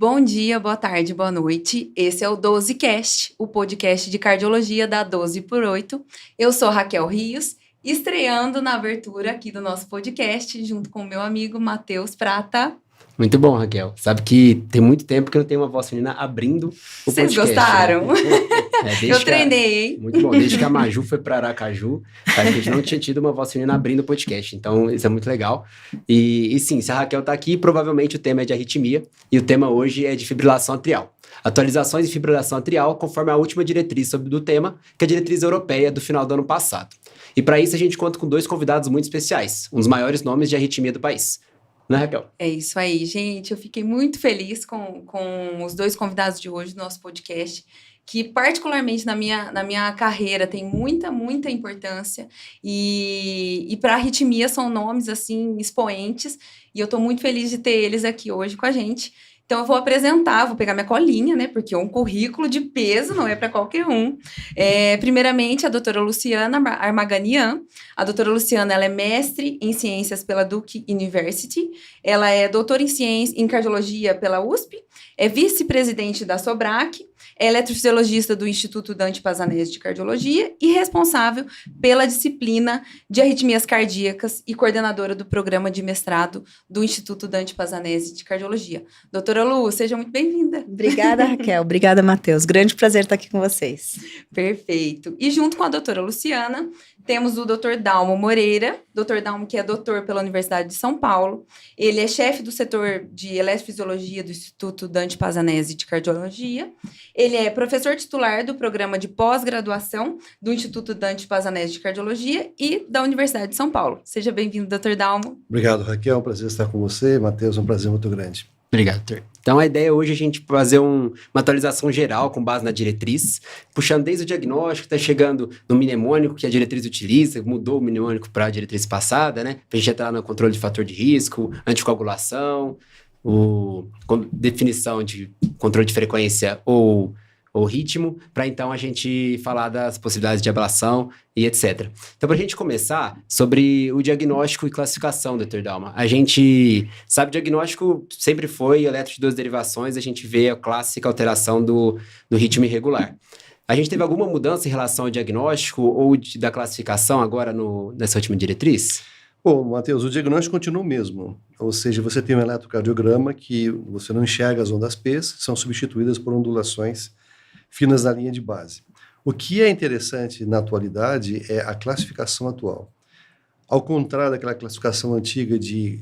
Bom dia, boa tarde, boa noite. Esse é o 12Cast, o podcast de cardiologia da 12 por 8. Eu sou Raquel Rios, estreando na abertura aqui do nosso podcast, junto com o meu amigo Matheus Prata. Muito bom, Raquel. Sabe que tem muito tempo que eu não tenho uma voz feminina abrindo o Vocês podcast. gostaram? Né? Eu treinei, hein? Muito bom. Desde que a Maju foi para Aracaju, a gente não tinha tido uma voz feminina abrindo o podcast. Então, isso é muito legal. E sim, se a Raquel tá aqui, provavelmente o tema é de arritmia. E o tema hoje é de fibrilação atrial. Atualizações de fibrilação atrial, conforme a última diretriz do tema, que é a diretriz europeia do final do ano passado. E para isso, a gente conta com 2 convidados muito especiais, um dos maiores nomes de arritmia do país. Né, Raquel? É isso aí, gente. Eu fiquei muito feliz com os 2 convidados de hoje do nosso podcast, que particularmente na minha carreira tem muita importância. E para arritmia são nomes, assim, expoentes. E eu estou muito feliz de ter eles aqui hoje com a gente. Então, eu vou apresentar, vou pegar minha colinha, né? Porque é um currículo de peso, não é para qualquer um. Primeiramente, a doutora Luciana Armaganian. A doutora Luciana, ela é mestre em ciências pela Duke University. Ela é doutora em cardiologia pela USP. É vice-presidente da SOBRAC. É eletrofisiologista do Instituto Dante Pazanese de Cardiologia e responsável pela disciplina de arritmias cardíacas e coordenadora do programa de mestrado do Instituto Dante Pazanese de Cardiologia. Doutora Lu, seja muito bem-vinda. Obrigada, Raquel. Obrigada, Matheus. Grande prazer estar aqui com vocês. Perfeito. E junto com a doutora Luciana, temos o doutor Dalmo Moreira. Doutor Dalmo, que é doutor pela Universidade de São Paulo. Ele é chefe do setor de eletrofisiologia do Instituto Dante Pazanese de Cardiologia. Ele é professor titular do programa de pós-graduação do Instituto Dante Pazanese de Cardiologia e da Universidade de São Paulo. Seja bem-vindo, doutor Dalmo. Obrigado, Raquel. É um prazer estar com você. Matheus, é um prazer muito grande. Obrigado, doutor. Então, a ideia hoje é a gente fazer uma atualização geral com base na diretriz, puxando desde o diagnóstico, está chegando no mnemônico que a diretriz utiliza, mudou o mnemônico para a diretriz passada, né? Para a gente entrar no controle de fator de risco, anticoagulação, definição de controle de frequência ou ritmo, para então a gente falar das possibilidades de ablação e etc. Então, para a gente começar, sobre o diagnóstico e classificação, Dr. Dalma. A gente sabe que o diagnóstico sempre foi eletro de 2 derivações, a gente vê a clássica alteração do ritmo irregular. A gente teve alguma mudança em relação ao diagnóstico ou da classificação agora nessa última diretriz? Bom, Matheus, o diagnóstico continua o mesmo. Ou seja, você tem um eletrocardiograma que você não enxerga as ondas P, são substituídas por ondulações finas na linha de base. O que é interessante na atualidade é a classificação atual. Ao contrário daquela classificação antiga de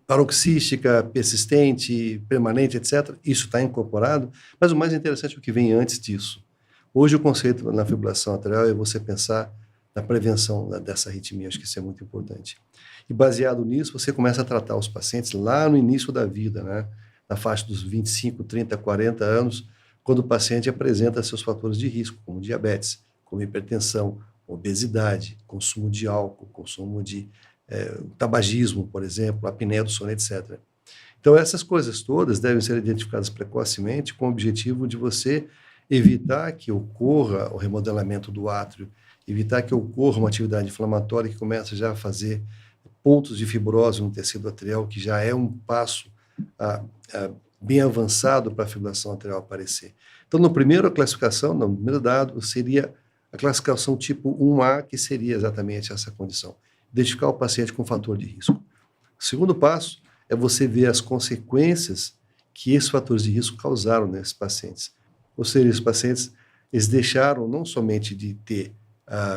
paroxística, persistente, permanente, etc., isso está incorporado, mas o mais interessante é o que vem antes disso. Hoje o conceito na fibrilação atrial é você pensar na prevenção dessa arritmia, acho que isso é muito importante. E baseado nisso, você começa a tratar os pacientes lá no início da vida, né? Na faixa dos 25, 30, 40 anos, quando o paciente apresenta seus fatores de risco, como diabetes, como hipertensão, obesidade, consumo de álcool, consumo de tabagismo, por exemplo, apneia do sono, etc. Então, essas coisas todas devem ser identificadas precocemente com o objetivo de você evitar que ocorra o remodelamento do átrio, evitar que ocorra uma atividade inflamatória que começa já a fazer pontos de fibrose no tecido atrial, que já é um passo bem avançado para a fibrilação atrial aparecer. Então, no primeiro dado, seria a classificação tipo 1A, que seria exatamente essa condição. Identificar o paciente com fator de risco. O segundo passo é você ver as consequências que esses fatores de risco causaram nesses pacientes. Ou seja, esses pacientes, eles deixaram não somente de ter,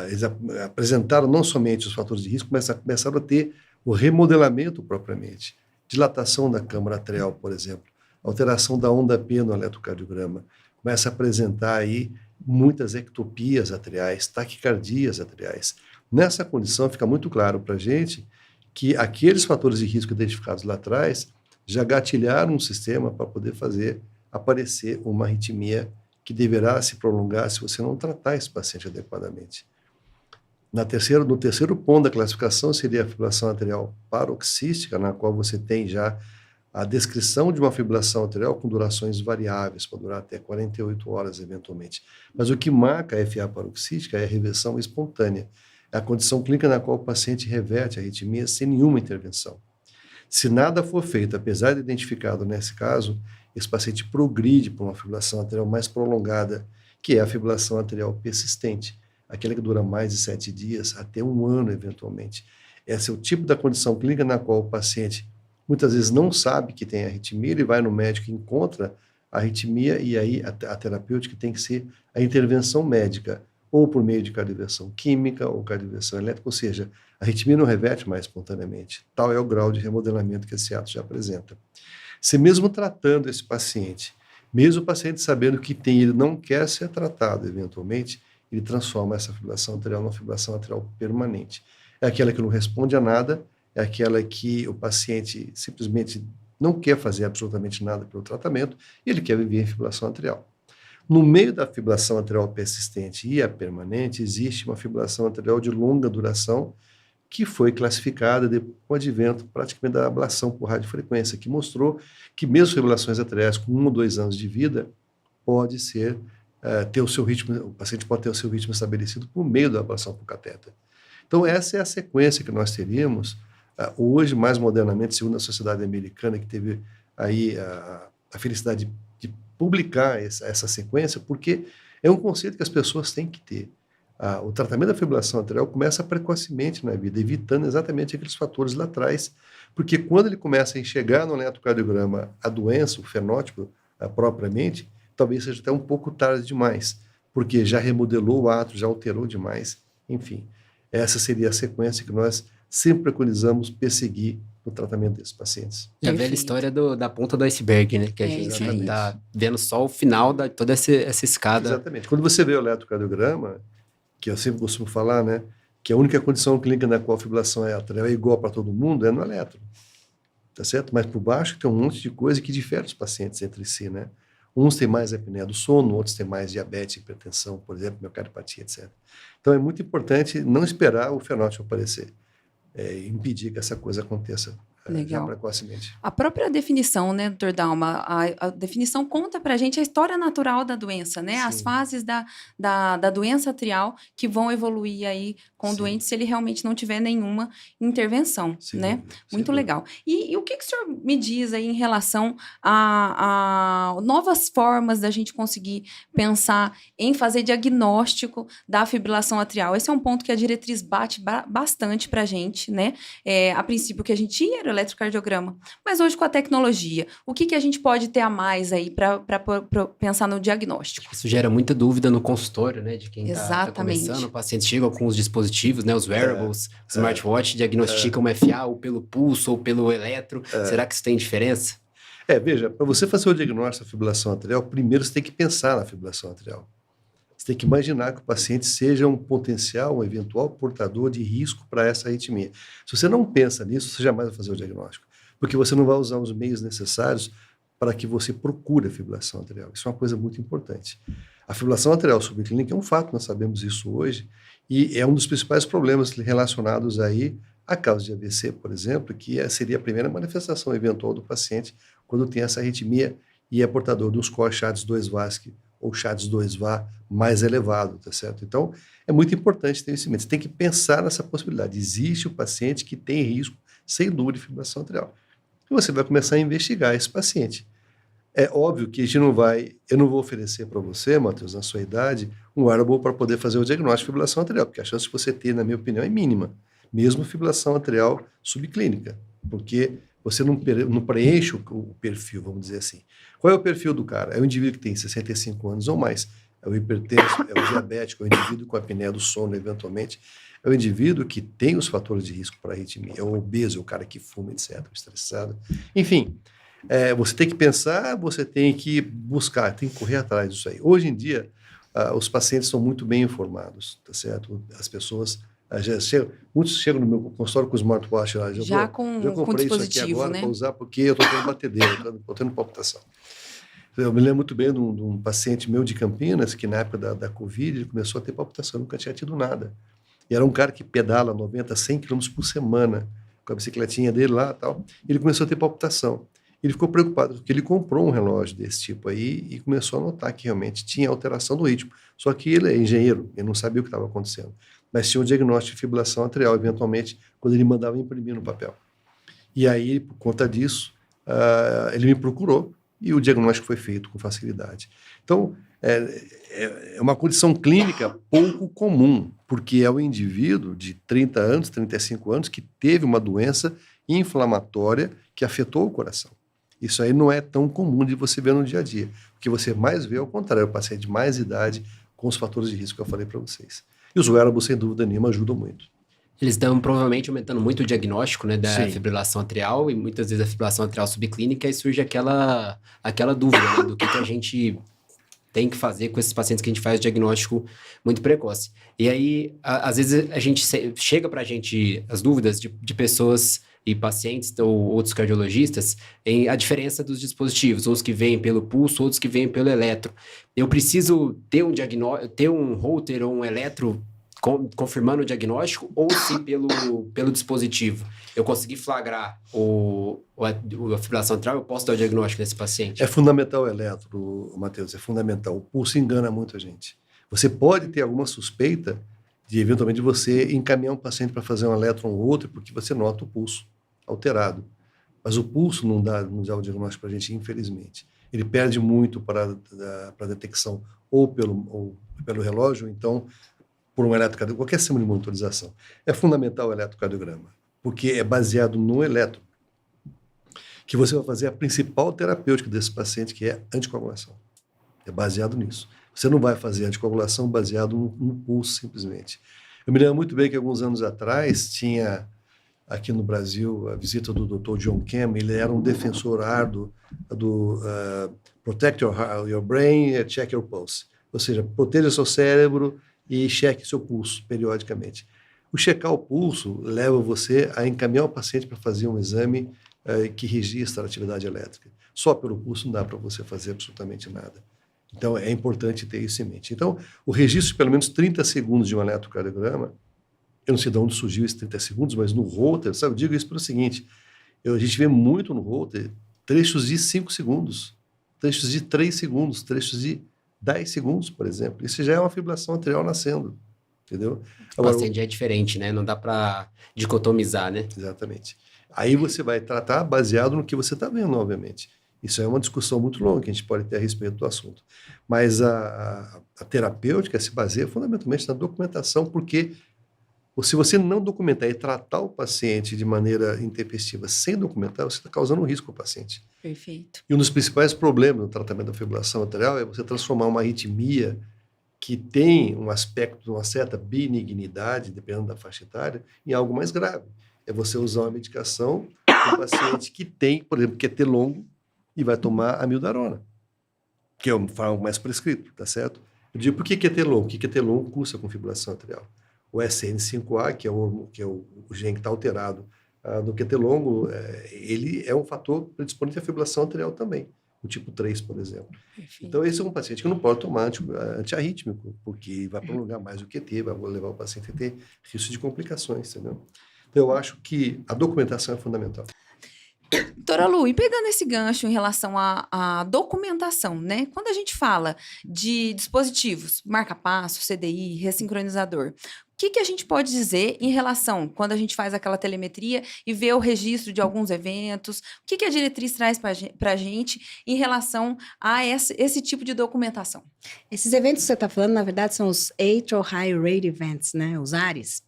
eles apresentaram não somente os fatores de risco, mas começaram a ter o remodelamento propriamente. Dilatação da câmara atrial, por exemplo, alteração da onda P no eletrocardiograma, começa a apresentar aí muitas ectopias atriais, taquicardias atriais. Nessa condição, fica muito claro para a gente que aqueles fatores de risco identificados lá atrás já gatilharam um sistema para poder fazer aparecer uma arritmia que deverá se prolongar se você não tratar esse paciente adequadamente. No terceiro ponto da classificação seria a fibrilação atrial paroxística, na qual você tem já a descrição de uma fibrilação atrial com durações variáveis, pode durar até 48 horas eventualmente. Mas o que marca a FA paroxística é a reversão espontânea. É a condição clínica na qual o paciente reverte a arritmia sem nenhuma intervenção. Se nada for feito, apesar de identificado nesse caso, esse paciente progride para uma fibrilação arterial mais prolongada, que é a fibrilação arterial persistente, aquela que dura mais de 7 dias, até 1 ano, eventualmente. Esse é o tipo da condição clínica na qual o paciente muitas vezes não sabe que tem arritmia, ele vai no médico e encontra a arritmia, e aí a terapêutica tem que ser a intervenção médica, ou por meio de cardioversão química ou cardioversão elétrica, ou seja, a arritmia não reverte mais espontaneamente. Tal é o grau de remodelamento que esse ato já apresenta. Se mesmo tratando esse paciente, mesmo o paciente sabendo que tem, ele não quer ser tratado eventualmente, ele transforma essa fibrilação arterial numa fibrilação arterial permanente. É aquela que não responde a nada, é aquela que o paciente simplesmente não quer fazer absolutamente nada pelo tratamento e ele quer viver em fibrilação arterial. No meio da fibrilação arterial persistente e a permanente, existe uma fibrilação arterial de longa duração que foi classificada com o advento praticamente da ablação por radiofrequência, que mostrou que mesmo fibrilações arteriais com 1 ou 2 anos de vida pode ser, ter o seu ritmo, o paciente pode ter o seu ritmo estabelecido por meio da ablação por catéter. Então essa é a sequência que nós teríamos hoje, mais modernamente, segundo a Sociedade Americana, que teve aí a felicidade de publicar essa sequência, porque é um conceito que as pessoas têm que ter. O tratamento da fibrilação arterial começa precocemente na vida, evitando exatamente aqueles fatores lá atrás, porque quando ele começa a enxergar no eletrocardiograma a doença, o fenótipo propriamente, talvez seja até um pouco tarde demais, porque já remodelou o átrio, já alterou demais, enfim. Essa seria a sequência que nós sempre preconizamos perseguir no tratamento desses pacientes. É a velha história da ponta do iceberg, né? Que a gente está vendo só o final de toda essa escada. Exatamente. Quando você vê o eletrocardiograma, que eu sempre costumo falar, né, que a única condição clínica na qual a fibrilação arterial é igual para todo mundo é no eletro. Tá certo? Mas por baixo tem um monte de coisa que difere os pacientes entre si, né? Uns têm mais apneia do sono, outros têm mais diabetes, hipertensão, por exemplo, miocardiopatia, etc. Então é muito importante não esperar o fenótipo aparecer. Impedir que essa coisa aconteça já precocemente. A própria definição, né, Dr. Dalma, a definição conta pra gente a história natural da doença, né? Sim. As fases da doença arterial que vão evoluir aí com o doente se ele realmente não tiver nenhuma intervenção, né? Muito legal. E o que o senhor me diz aí em relação a novas formas da gente conseguir pensar em fazer diagnóstico da fibrilação atrial? Esse é um ponto que a diretriz bate bastante pra gente, né? A princípio que a gente ia era eletrocardiograma, mas hoje com a tecnologia, o que a gente pode ter a mais aí para pensar no diagnóstico? Isso gera muita dúvida no consultório, né, de quem está começando, o paciente chega com os dispositivos, né, os wearables, smartwatch, diagnosticam FA ou pelo pulso ou pelo eletro, será que isso tem diferença? Veja, para você fazer o diagnóstico da fibrilação arterial, primeiro você tem que pensar na fibrilação arterial. Você tem que imaginar que o paciente seja um potencial, um eventual portador de risco para essa arritmia. Se você não pensa nisso, você jamais vai fazer o diagnóstico, porque você não vai usar os meios necessários para que você procure a fibrilação arterial. Isso é uma coisa muito importante. A fibrilação arterial subclínica é um fato, nós sabemos isso hoje, e é um dos principais problemas relacionados aí à causa de AVC, por exemplo, que seria a primeira manifestação eventual do paciente quando tem essa arritmia e é portador de um score SHADS-2-VASc ou SHADS-2-VA mais elevado, tá certo? Então, é muito importante ter isso em mente. Você tem que pensar nessa possibilidade. Existe o paciente que tem risco, sem dúvida, de fibrilação arterial. E você vai começar a investigar esse paciente. É óbvio que eu não vou oferecer para você, Matheus, na sua idade, um wearable para poder fazer o diagnóstico de fibrilação arterial, porque a chance de você ter, na minha opinião, é mínima, mesmo fibrilação arterial subclínica, porque você não preenche o perfil, vamos dizer assim. Qual é o perfil do cara? É o indivíduo que tem 65 anos ou mais, é o hipertenso, é o diabético, é o indivíduo com apneia do sono, eventualmente, é o indivíduo que tem os fatores de risco para arritmia, é o obeso, é o cara que fuma, etc., o estressado. Enfim, você tem que pensar, você tem que buscar, tem que correr atrás disso aí. Hoje em dia, os pacientes são muito bem informados, tá certo? As pessoas muitos chegam no meu consultório com o smartwatch lá, já comprei isso aqui agora, né, para usar porque eu estou tendo batedeira, estou tendo palpitação. Eu me lembro muito bem de um paciente meu de Campinas, que na época da Covid, ele começou a ter palpitação, nunca tinha tido nada. E era um cara que pedala 90, 100 km por semana, com a bicicletinha dele lá e tal, e ele começou a ter palpitação. Ele ficou preocupado, porque ele comprou um relógio desse tipo aí e começou a notar que realmente tinha alteração do ritmo. Só que ele é engenheiro, ele não sabia o que estava acontecendo. Mas tinha um diagnóstico de fibrilação arterial, eventualmente, quando ele mandava imprimir no papel. E aí, por conta disso, ele me procurou e o diagnóstico foi feito com facilidade. Então, é uma condição clínica pouco comum, porque é o indivíduo de 30 anos, 35 anos, que teve uma doença inflamatória que afetou o coração. Isso aí não é tão comum de você ver no dia a dia. O que você mais vê é o contrário, o paciente de mais idade com os fatores de risco que eu falei para vocês. E os wearables, sem dúvida nenhuma, ajudam muito. Eles estão provavelmente aumentando muito o diagnóstico, né, da Sim. fibrilação atrial, e muitas vezes a fibrilação atrial subclínica, e surge aquela dúvida, né, do que a gente tem que fazer com esses pacientes que a gente faz diagnóstico muito precoce. E aí, às vezes, a gente chega para a gente as dúvidas de pessoas e pacientes ou outros cardiologistas em a diferença dos dispositivos, uns que vêm pelo pulso, outros que vêm pelo eletro. Eu preciso ter ter um Holter ou um eletro confirmando o diagnóstico, ou se pelo dispositivo eu consegui flagrar a fibrilação atrial, eu posso dar o diagnóstico desse paciente? É fundamental o eletro, Matheus, é fundamental. O pulso engana muito a gente. Você pode ter alguma suspeita de, eventualmente, você encaminhar um paciente para fazer um eletro ou outro, porque você nota o pulso alterado. Mas o pulso não dá o diagnóstico para a gente, infelizmente. Ele perde muito para a detecção ou pelo relógio, então por um eletrocardiograma, qualquer sistema de monitorização. É fundamental o eletrocardiograma, porque é baseado no eletro, que você vai fazer a principal terapêutica desse paciente, que é anticoagulação. É baseado nisso. Você não vai fazer anticoagulação baseado no pulso, simplesmente. Eu me lembro muito bem que alguns anos atrás tinha aqui no Brasil a visita do Dr. John Kem. Ele era um defensor árduo do Protect Your Brain, Check Your Pulse. Ou seja, proteja seu cérebro e cheque seu pulso periodicamente. O checar o pulso leva você a encaminhar o paciente para fazer um exame que registra a atividade elétrica. Só pelo pulso não dá para você fazer absolutamente nada. Então, é importante ter isso em mente. Então, o registro de pelo menos 30 segundos de um eletrocardiograma, eu não sei de onde surgiu esses 30 segundos, mas no Holter, sabe, eu digo isso pelo seguinte, a gente vê muito no Holter trechos de 5 segundos, trechos de 3 segundos, trechos de 10 segundos, por exemplo. Isso já é uma fibrilação atrial nascendo, entendeu? O paciente já é diferente, né? Não dá para dicotomizar, né? Exatamente. Aí você vai tratar baseado no que você está vendo, obviamente. Isso é uma discussão muito longa que a gente pode ter a respeito do assunto. Mas a terapêutica se baseia fundamentalmente na documentação, porque se você não documentar e tratar o paciente de maneira intempestiva sem documentar, você está causando um risco ao paciente. Perfeito. E um dos principais problemas no tratamento da fibrilação atrial é você transformar uma arritmia que tem um aspecto de uma certa benignidade, dependendo da faixa etária, em algo mais grave. É você usar uma medicação para um paciente que tem, por exemplo, QT longo e vai tomar amiodarona, que é o fármaco mais prescrito, tá certo? Eu digo, por que QT longo? Porque QT longo cursa com fibrilação atrial. O SN5A, que é o gene que está alterado no QT longo, ele é um fator predisponente à fibrilação atrial também, o tipo 3, por exemplo. Perfeito. Então, esse é um paciente que não pode tomar antiarrítmico, porque vai prolongar mais o QT, vai levar o paciente a ter risco de complicações, entendeu? Então, eu acho que a documentação é fundamental. Doutora Lu, e pegando esse gancho em relação à documentação, né? Quando a gente fala de dispositivos, marca-passo, CDI, ressincronizador, o que a gente pode dizer em relação, quando a gente faz aquela telemetria e vê o registro de alguns eventos, o que a diretriz traz para a gente em relação a esse tipo de documentação? Esses eventos que você está falando, na verdade, são os Atrial High Rate Events, né? Os ARES.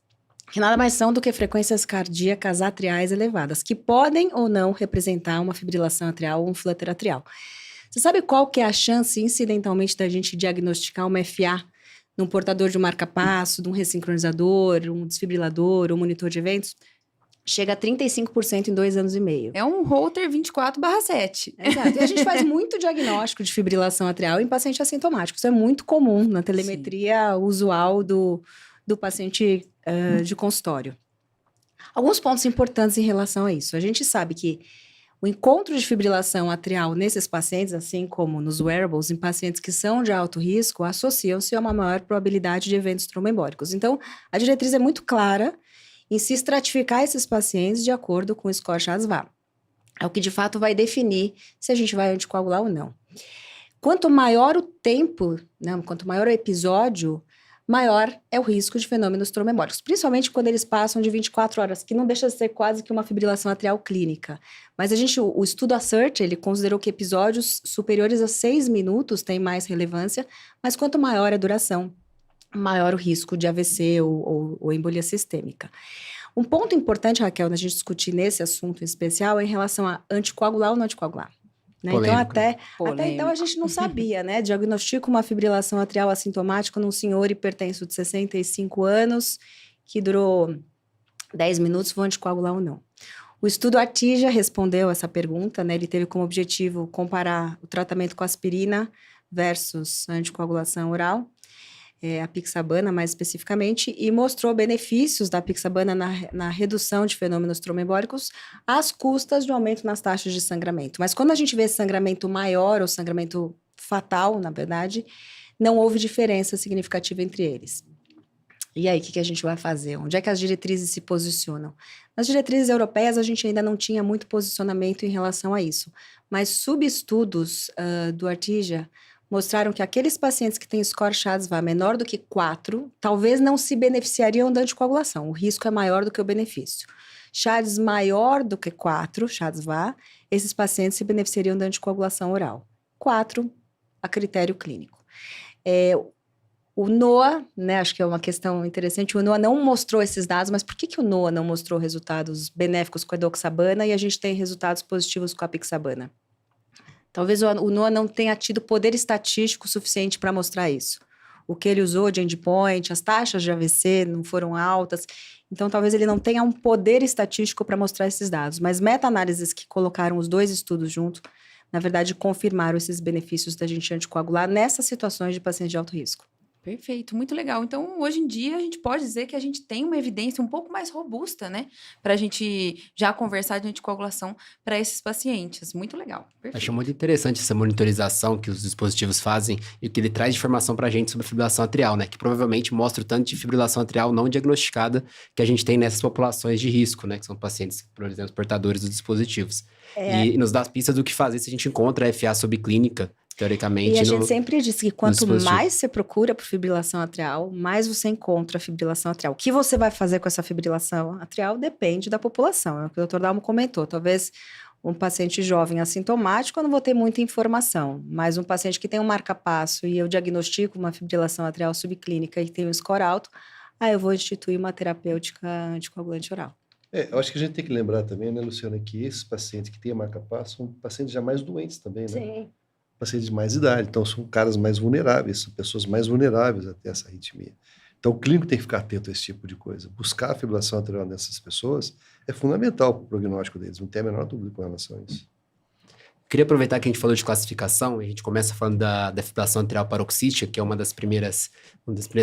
Que nada mais são do que frequências cardíacas atriais elevadas, que podem ou não representar uma fibrilação atrial ou um flutter atrial. Você sabe qual que é a chance, incidentalmente, da gente diagnosticar uma FA num portador de um marca-passo, de um ressincronizador, um desfibrilador, um monitor de eventos? Chega a 35% em 2 anos e meio. É um Holter 24/7. Exato. E a gente faz muito diagnóstico de fibrilação atrial em paciente assintomático. Isso é muito comum na telemetria usual do paciente de consultório. Alguns pontos importantes em relação a isso. A gente sabe que o encontro de fibrilação atrial nesses pacientes, assim como nos wearables, em pacientes que são de alto risco, associam-se a uma maior probabilidade de eventos tromboembólicos. Então, a diretriz é muito clara em se estratificar esses pacientes de acordo com o score CHA2-VA. É o que, de fato, vai definir se a gente vai anticoagular ou não. Quanto maior o tempo, né, quanto maior o episódio, maior é o risco de fenômenos tromboembólicos, principalmente quando eles passam de 24 horas, que não deixa de ser quase que uma fibrilação atrial clínica. Mas o estudo ASSERT, ele considerou que episódios superiores a 6 minutos têm mais relevância, mas quanto maior a duração, maior o risco de AVC ou embolia sistêmica. Um ponto importante, Raquel, na gente discutir nesse assunto em especial é em relação a anticoagular ou não anticoagular. Né? Então, até então, a gente não sabia, né? Diagnostico uma fibrilação atrial assintomática num senhor hipertenso de 65 anos, que durou 10 minutos, vou anticoagular ou não. O estudo Artija respondeu essa pergunta, né? Ele teve como objetivo comparar o tratamento com aspirina versus anticoagulação oral, a apixabana mais especificamente, e mostrou benefícios da apixabana na redução de fenômenos tromboembólicos às custas de aumento nas taxas de sangramento. Mas quando a gente vê sangramento maior ou sangramento fatal, na verdade, não houve diferença significativa entre eles. E aí, o que a gente vai fazer? Onde é que as diretrizes se posicionam? Nas diretrizes europeias, a gente ainda não tinha muito posicionamento em relação a isso, mas subestudos do Artija mostraram que aqueles pacientes que têm score CHA-2-VA menor do que 4, talvez não se beneficiariam da anticoagulação. O risco é maior do que o benefício. CHA-2 maior do que 4, CHA-2-VA, esses pacientes se beneficiariam da anticoagulação oral. 4, a critério clínico. O NOA, né, acho que é uma questão interessante, o NOA não mostrou esses dados, mas por que o NOA não mostrou resultados benéficos com a edoxabana e a gente tem resultados positivos com a apixabana? Talvez o NOA não tenha tido poder estatístico suficiente para mostrar isso. O que ele usou de endpoint, as taxas de AVC não foram altas, então talvez ele não tenha um poder estatístico para mostrar esses dados. Mas meta-análises que colocaram os dois estudos juntos, na verdade, confirmaram esses benefícios da gente anticoagular nessas situações de pacientes de alto risco. Perfeito, muito legal. Então, hoje em dia, a gente pode dizer que a gente tem uma evidência um pouco mais robusta, né? Para a gente já conversar de anticoagulação para esses pacientes. Muito legal. Perfeito. Acho muito interessante essa monitorização que os dispositivos fazem e o que ele traz de informação para a gente sobre fibrilação atrial, né? Que provavelmente mostra o tanto de fibrilação atrial não diagnosticada que a gente tem nessas populações de risco, né? Que são pacientes, por exemplo, portadores dos dispositivos. E nos dá pistas do que fazer se a gente encontra FA subclínica, teoricamente. E a gente sempre diz que quanto mais você procura por fibrilação atrial, mais você encontra fibrilação atrial. O que você vai fazer com essa fibrilação atrial depende da população. É o que o Dr. Dalmo comentou. Talvez um paciente jovem assintomático, eu não vou ter muita informação. Mas um paciente que tem um marca-passo e eu diagnostico uma fibrilação atrial subclínica e tem um score alto, aí eu vou instituir uma terapêutica anticoagulante oral. Eu acho que a gente tem que lembrar também, né, Luciana, que esses pacientes que têm a marca-passo são pacientes já mais doentes também, né? Sim. Pacientes de mais idade, então são caras mais vulneráveis, são pessoas mais vulneráveis a ter essa arritmia. Então o clínico tem que ficar atento a esse tipo de coisa. Buscar a fibrilação atrial nessas pessoas é fundamental para o prognóstico deles, não tem a menor dúvida com relação a isso. Queria aproveitar que a gente falou de classificação, e a gente começa falando da fibrilação atrial paroxística, que é uma das primeiras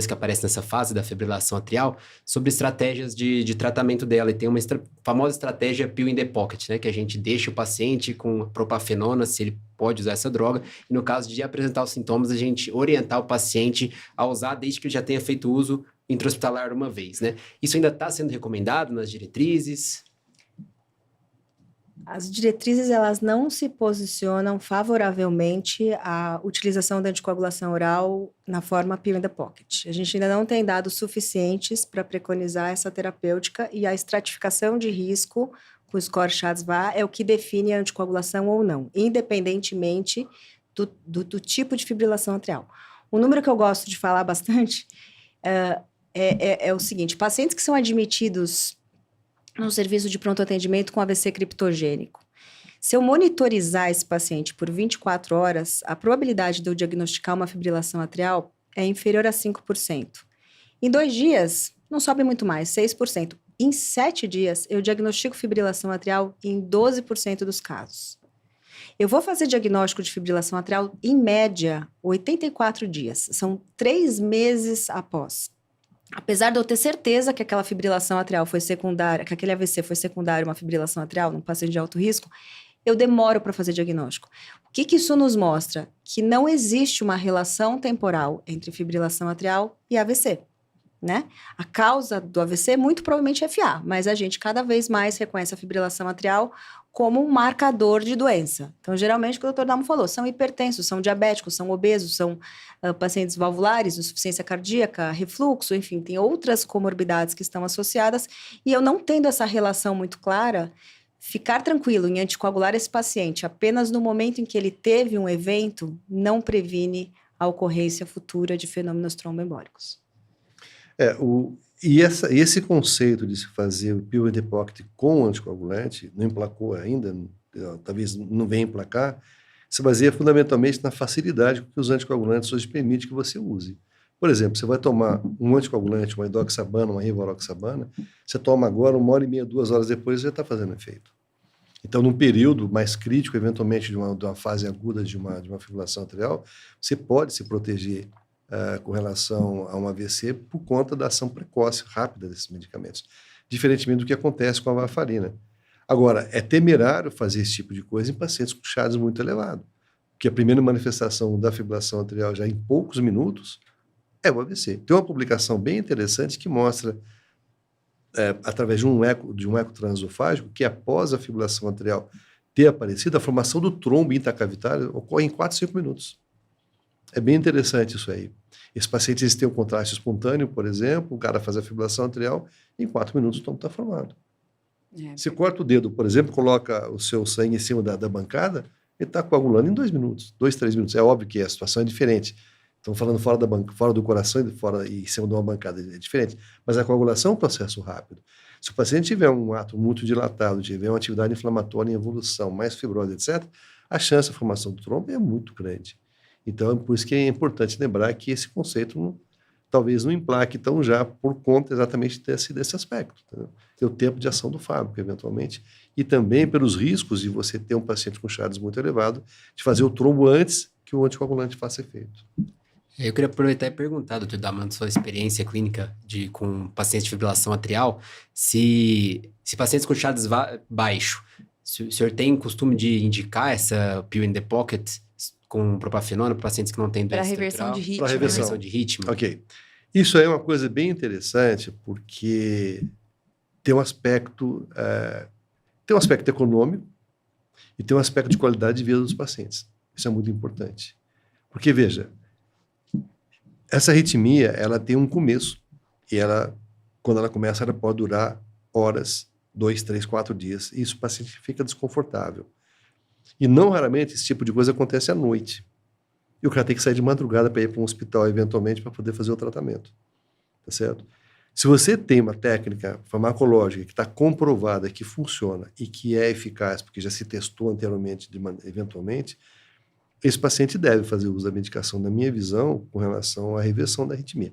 que aparece nessa fase da fibrilação atrial, sobre estratégias de tratamento dela. E tem uma famosa estratégia pill in the pocket, né? Que a gente deixa o paciente com propafenona, se ele pode usar essa droga, e no caso de apresentar os sintomas, a gente orientar o paciente a usar desde que ele já tenha feito uso intra-hospitalar uma vez, né? Isso ainda está sendo recomendado nas diretrizes? As diretrizes, elas não se posicionam favoravelmente à utilização da anticoagulação oral na forma pill in the pocket. A gente ainda não tem dados suficientes para preconizar essa terapêutica e a estratificação de risco com o score CHA-2-VA é o que define a anticoagulação ou não, independentemente do tipo de fibrilação atrial. Um número que eu gosto de falar bastante é o seguinte: pacientes que são admitidos no serviço de pronto atendimento com AVC criptogênico. Se eu monitorizar esse paciente por 24 horas, a probabilidade de eu diagnosticar uma fibrilação atrial é inferior a 5%. Em 2 dias, não sobe muito mais, 6%. Em 7 dias, eu diagnostico fibrilação atrial em 12% dos casos. Eu vou fazer diagnóstico de fibrilação atrial, em média, 84 dias. São 3 meses após. Apesar de eu ter certeza que aquela fibrilação atrial foi secundária, que aquele AVC foi secundário a uma fibrilação atrial num paciente de alto risco, eu demoro para fazer diagnóstico. O que isso nos mostra? Que não existe uma relação temporal entre fibrilação atrial e AVC, né? A causa do AVC muito provavelmente é FA, mas a gente cada vez mais reconhece a fibrilação atrial como um marcador de doença. Então, geralmente, o que o Dr. Dalmo falou, são hipertensos, são diabéticos, são obesos, são pacientes valvulares, insuficiência cardíaca, refluxo, enfim, tem outras comorbidades que estão associadas, e eu não tendo essa relação muito clara, ficar tranquilo em anticoagular esse paciente apenas no momento em que ele teve um evento, não previne a ocorrência futura de fenômenos tromboembólicos. Esse conceito de se fazer o peel and the pocket com anticoagulante, não emplacou ainda, talvez não venha emplacar, se baseia fundamentalmente na facilidade que os anticoagulantes hoje permitem que você use. Por exemplo, você vai tomar um anticoagulante, uma edoxabana, uma rivaroxabana, você toma agora, 1h30, 2 horas depois, já está fazendo efeito. Então, num período mais crítico, eventualmente de uma fase aguda de uma fibrilação atrial, você pode se proteger com relação a um AVC por conta da ação precoce, rápida desses medicamentos, diferentemente do que acontece com a varfarina. Agora, é temerário fazer esse tipo de coisa em pacientes com CHADS muito elevado, porque a primeira manifestação da fibrilação atrial já em poucos minutos é o AVC. Tem uma publicação bem interessante que mostra, através de um eco transesofágico, que após a fibrilação atrial ter aparecido, a formação do trombo intracavitário ocorre em 4 a 5 minutos. É bem interessante isso aí. Esses pacientes eles têm um contraste espontâneo, por exemplo, o cara faz a fibrilação atrial, em 4 minutos o trombo está formado. Se corta o dedo, por exemplo, coloca o seu sangue em cima da bancada, ele está coagulando em 2 minutos, 2, 3 minutos. É óbvio que a situação é diferente. Estamos falando fora do coração e em cima de uma bancada, é diferente. Mas a coagulação é um processo rápido. Se o paciente tiver um ato muito dilatado, tiver uma atividade inflamatória em evolução, mais fibrose, etc., a chance de formação do trombo é muito grande. Então, por isso que é importante lembrar que esse conceito talvez não emplaque tão já por conta exatamente desse aspecto. Entendeu? Ter o tempo de ação do fármaco, eventualmente, e também pelos riscos de você ter um paciente com CHADS muito elevado, de fazer o trombo antes que o anticoagulante faça efeito. Eu queria aproveitar e perguntar, doutor Dalman, sua experiência clínica com pacientes de fibrilação atrial, se pacientes com CHADS baixo, se o senhor tem costume de indicar essa peel in the pocket com propafenona para pacientes que não têm doença reversão de ritmo. Para reversão de ritmo. Ok. Isso aí é uma coisa bem interessante, porque tem um aspecto econômico e tem um aspecto de qualidade de vida dos pacientes. Isso é muito importante. Porque, veja, essa arritmia, ela tem um começo e quando ela começa, ela pode durar horas, 2, 3, 4 dias, e isso o paciente fica desconfortável. E não raramente esse tipo de coisa acontece à noite. E o cara tem que sair de madrugada para ir para um hospital, eventualmente, para poder fazer o tratamento. Tá certo? Se você tem uma técnica farmacológica que está comprovada, que funciona e que é eficaz, porque já se testou anteriormente, eventualmente, esse paciente deve fazer uso da medicação, na minha visão, com relação à reversão da arritmia.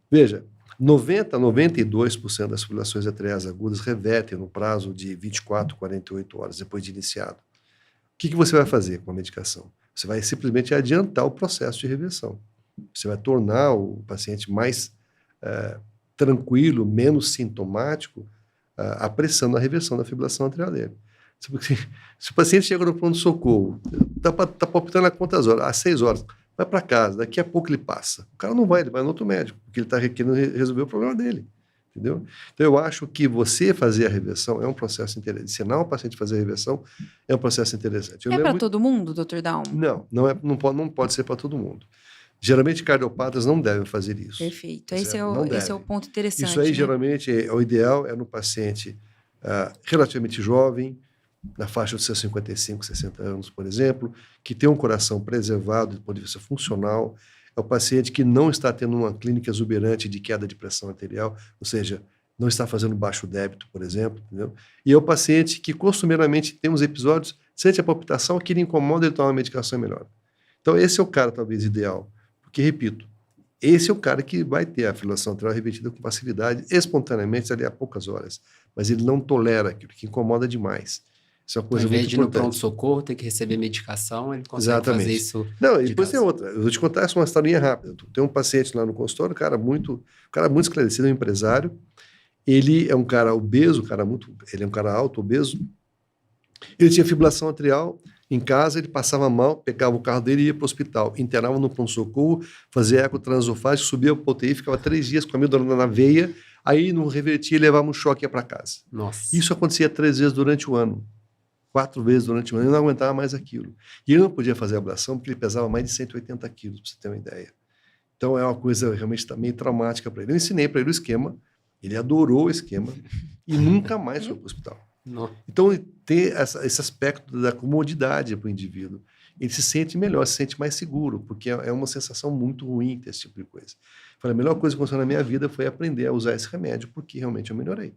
Veja, 90% a 92% das fibrilações atriais agudas revertem no prazo de 24 a 48 horas depois de iniciado. O que você vai fazer com a medicação? Você vai simplesmente adiantar o processo de reversão. Você vai tornar o paciente mais tranquilo, menos sintomático, apressando a reversão da fibrilação atrial dele. Se o paciente chega no pronto-socorro, está palpitando a quantas horas? Às 6 horas. Vai para casa, daqui a pouco ele passa. O cara não vai, ele vai no outro médico, porque ele está querendo resolver o problema dele. Entendeu? Então, eu acho que você fazer a reversão é um processo interessante. Ensinar um paciente a fazer a reversão é um processo interessante. É para todo mundo, Dr. Dalmo? Não pode ser para todo mundo. Geralmente, cardiopatas não devem fazer isso. Perfeito. Esse é o ponto interessante. Isso aí, né? geralmente, o ideal é no paciente relativamente jovem, na faixa de seus 55, 60 anos, por exemplo, que tem um coração preservado do ponto de vista funcional. É o paciente que não está tendo uma clínica exuberante de queda de pressão arterial, ou seja, não está fazendo baixo débito, por exemplo. Entendeu? E é o paciente que, costumeiramente, tem uns episódios, sente a palpitação, que lhe incomoda, ele toma uma medicação melhor. Então, esse é o cara, talvez, ideal. Porque, repito, esse é o cara que vai ter a fibrilação atrial revertida com facilidade, espontaneamente, ali a poucas horas. Mas ele não tolera aquilo, que incomoda demais. Isso é uma coisa muito importante. Ao invés de ir no pronto-socorro, ter que receber medicação, ele consegue fazer isso. Não, e depois tem outra. Eu vou te contar uma historinha rápida. Tem um paciente lá no consultório, um cara muito esclarecido, um empresário. Ele é um cara obeso, ele é um cara alto, obeso. Ele tinha fibrilação atrial. Em casa, ele passava mal, pegava o carro dele e ia para o hospital. Internava no pronto-socorro, fazia eco transesofágico, subia para o UTI, ficava 3 dias com a amiodarona na veia, aí não revertia e levava um choque para casa. Nossa. Isso acontecia 3 vezes durante o ano. 4 vezes durante o ano, ele não aguentava mais aquilo. E ele não podia fazer a ablação porque ele pesava mais de 180 quilos, para você ter uma ideia. Então é uma coisa realmente meio traumática para ele. Eu ensinei para ele o esquema, ele adorou o esquema e nunca mais foi para o hospital. Não. Então, ter esse aspecto da comodidade para o indivíduo, ele se sente melhor, se sente mais seguro, porque é uma sensação muito ruim ter esse tipo de coisa. Eu falei, a melhor coisa que aconteceu na minha vida foi aprender a usar esse remédio, porque realmente eu melhorei.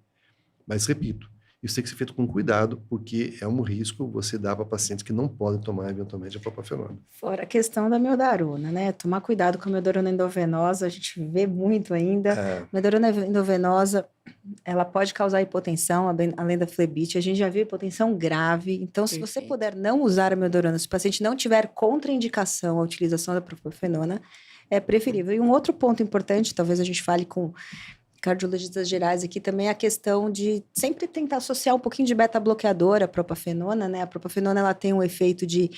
Mas, repito, isso tem que ser feito com cuidado, porque é um risco você dar para pacientes que não podem tomar, eventualmente, a propafenona. Fora a questão da meldarona, né? Tomar cuidado com a meldarona endovenosa, a gente vê muito ainda. Meldarona endovenosa, ela pode causar hipotensão, além da flebite. A gente já viu hipotensão grave. Então, se você puder não usar a meldarona, se o paciente não tiver contraindicação à utilização da propafenona, é preferível. E um outro ponto importante, talvez a gente fale com cardiologistas gerais aqui também, é a questão de sempre tentar associar um pouquinho de beta-bloqueador à propafenona, né? A propafenona, ela tem um efeito de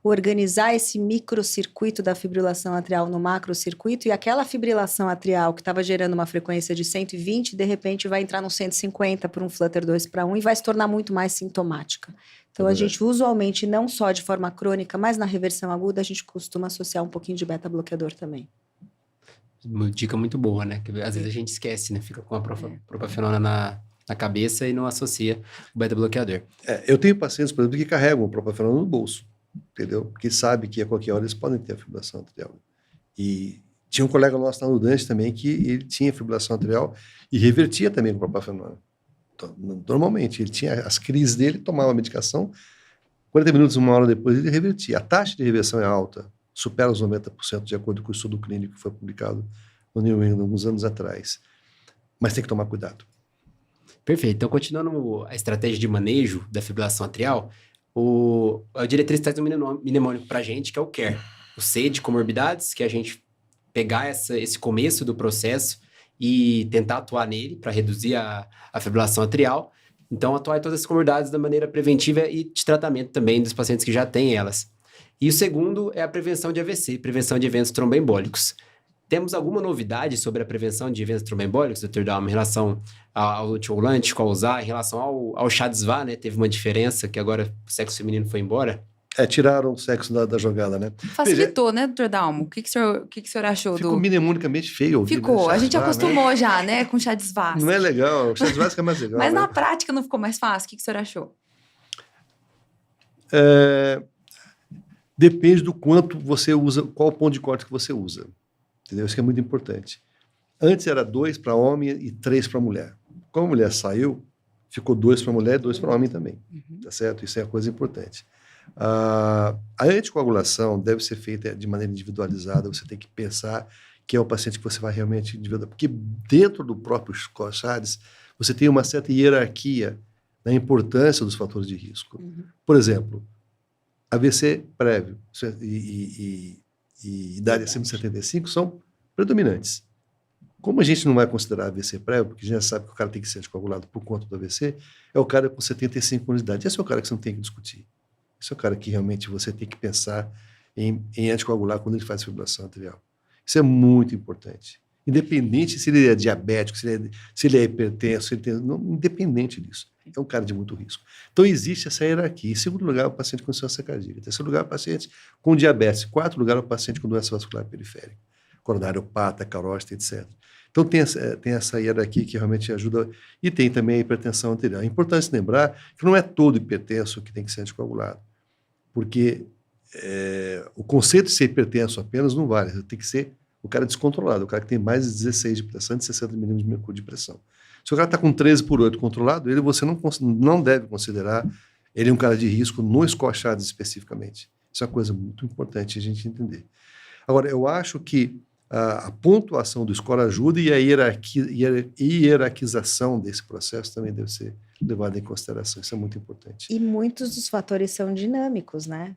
organizar esse microcircuito da fibrilação atrial no macrocircuito, e aquela fibrilação atrial que estava gerando uma frequência de 120, de repente vai entrar no 150 por um flutter 2:1 e vai se tornar muito mais sintomática. Então, a gente usualmente, não só de forma crônica, mas na reversão aguda, a gente costuma associar um pouquinho de beta-bloqueador também. Uma dica muito boa, né? Que às vezes a gente esquece, né? Fica com a propafenona na cabeça e não associa o beta-bloqueador. Eu tenho pacientes, por exemplo, que carregam o propafenona no bolso, entendeu? Porque sabe que a qualquer hora eles podem ter a fibrilação atrial. E tinha um colega nosso lá no Dante também que ele tinha fibrilação atrial e revertia também com propafenona. Normalmente, ele tinha as crises dele, tomava a medicação, 40 minutos, 1 hora depois ele revertia. A taxa de reversão é alta, supera os 90% de acordo com o estudo clínico que foi publicado no New England alguns anos atrás. Mas tem que tomar cuidado. Perfeito. Então, continuando a estratégia de manejo da fibrilação atrial, a diretriz traz um mnemônico para a gente, que é o CARE. O C de comorbidades, que é a gente pegar esse começo do processo e tentar atuar nele para reduzir a fibrilação atrial. Então, atuar em todas as comorbidades da maneira preventiva e de tratamento também dos pacientes que já têm elas. E o segundo é a prevenção de AVC, prevenção de eventos tromboembólicos. Temos alguma novidade sobre a prevenção de eventos tromboembólicos, Dr. Dalma, em relação ao anticoagulante, qual usar, em relação ao chá de Sva, né? Teve uma diferença que agora o sexo feminino foi embora. Tiraram o sexo da jogada, né? Facilitou, né, Dr. Dalmo? O que o senhor achou Ficou mnemonicamente feio ouvir. Ficou. Né? A gente acostumou já, né, com chá de Sva. Não é legal. O chá de Sva é mais legal. Mas né? na prática não ficou mais fácil? O que o senhor achou? Depende do quanto você usa, qual o ponto de corte que você usa. Entendeu? Isso que é muito importante. Antes era 2 para homem e 3 para mulher. Quando a mulher saiu, ficou 2 para mulher e 2 para homem também. Tá certo? Isso é uma coisa importante. A anticoagulação deve ser feita de maneira individualizada. Você tem que pensar que é o paciente que você vai realmente individualizar. Porque dentro do próprio CHADS, você tem uma certa hierarquia da importância dos fatores de risco. Por exemplo, AVC prévio e idade acima de 75 são predominantes. Como a gente não vai considerar AVC prévio, porque a gente já sabe que o cara tem que ser anticoagulado por conta do AVC, é o cara com 75 anos de idade. Esse é o cara que você não tem que discutir. Esse é o cara que realmente você tem que pensar em anticoagular quando ele faz fibrilação atrial. Isso é muito importante. Independente se ele é diabético, se ele é hipertenso, independente disso. É um cara de muito risco. Então, existe essa hierarquia. Em segundo lugar, o paciente com insuficiência cardíaca. Em terceiro lugar, o paciente com diabetes. Em quarto lugar, o paciente com doença vascular periférica. Coronariopata, carótida, etc. Então, tem essa hierarquia que realmente ajuda. E tem também a hipertensão arterial. É importante lembrar que não é todo hipertenso que tem que ser anticoagulado. Porque o conceito de ser hipertenso apenas não vale. Tem que ser o cara descontrolado. O cara que tem mais de 16 de pressão, de 60 milímetros de mercúrio de pressão. Se o cara está com 13/8 controlado, você não deve considerar ele um cara de risco no SCORE-CHADS especificamente. Isso é uma coisa muito importante a gente entender. Agora, eu acho que a pontuação do SCORE ajuda e a hierarquização desse processo também deve ser levada em consideração. Isso é muito importante. E muitos dos fatores são dinâmicos, né?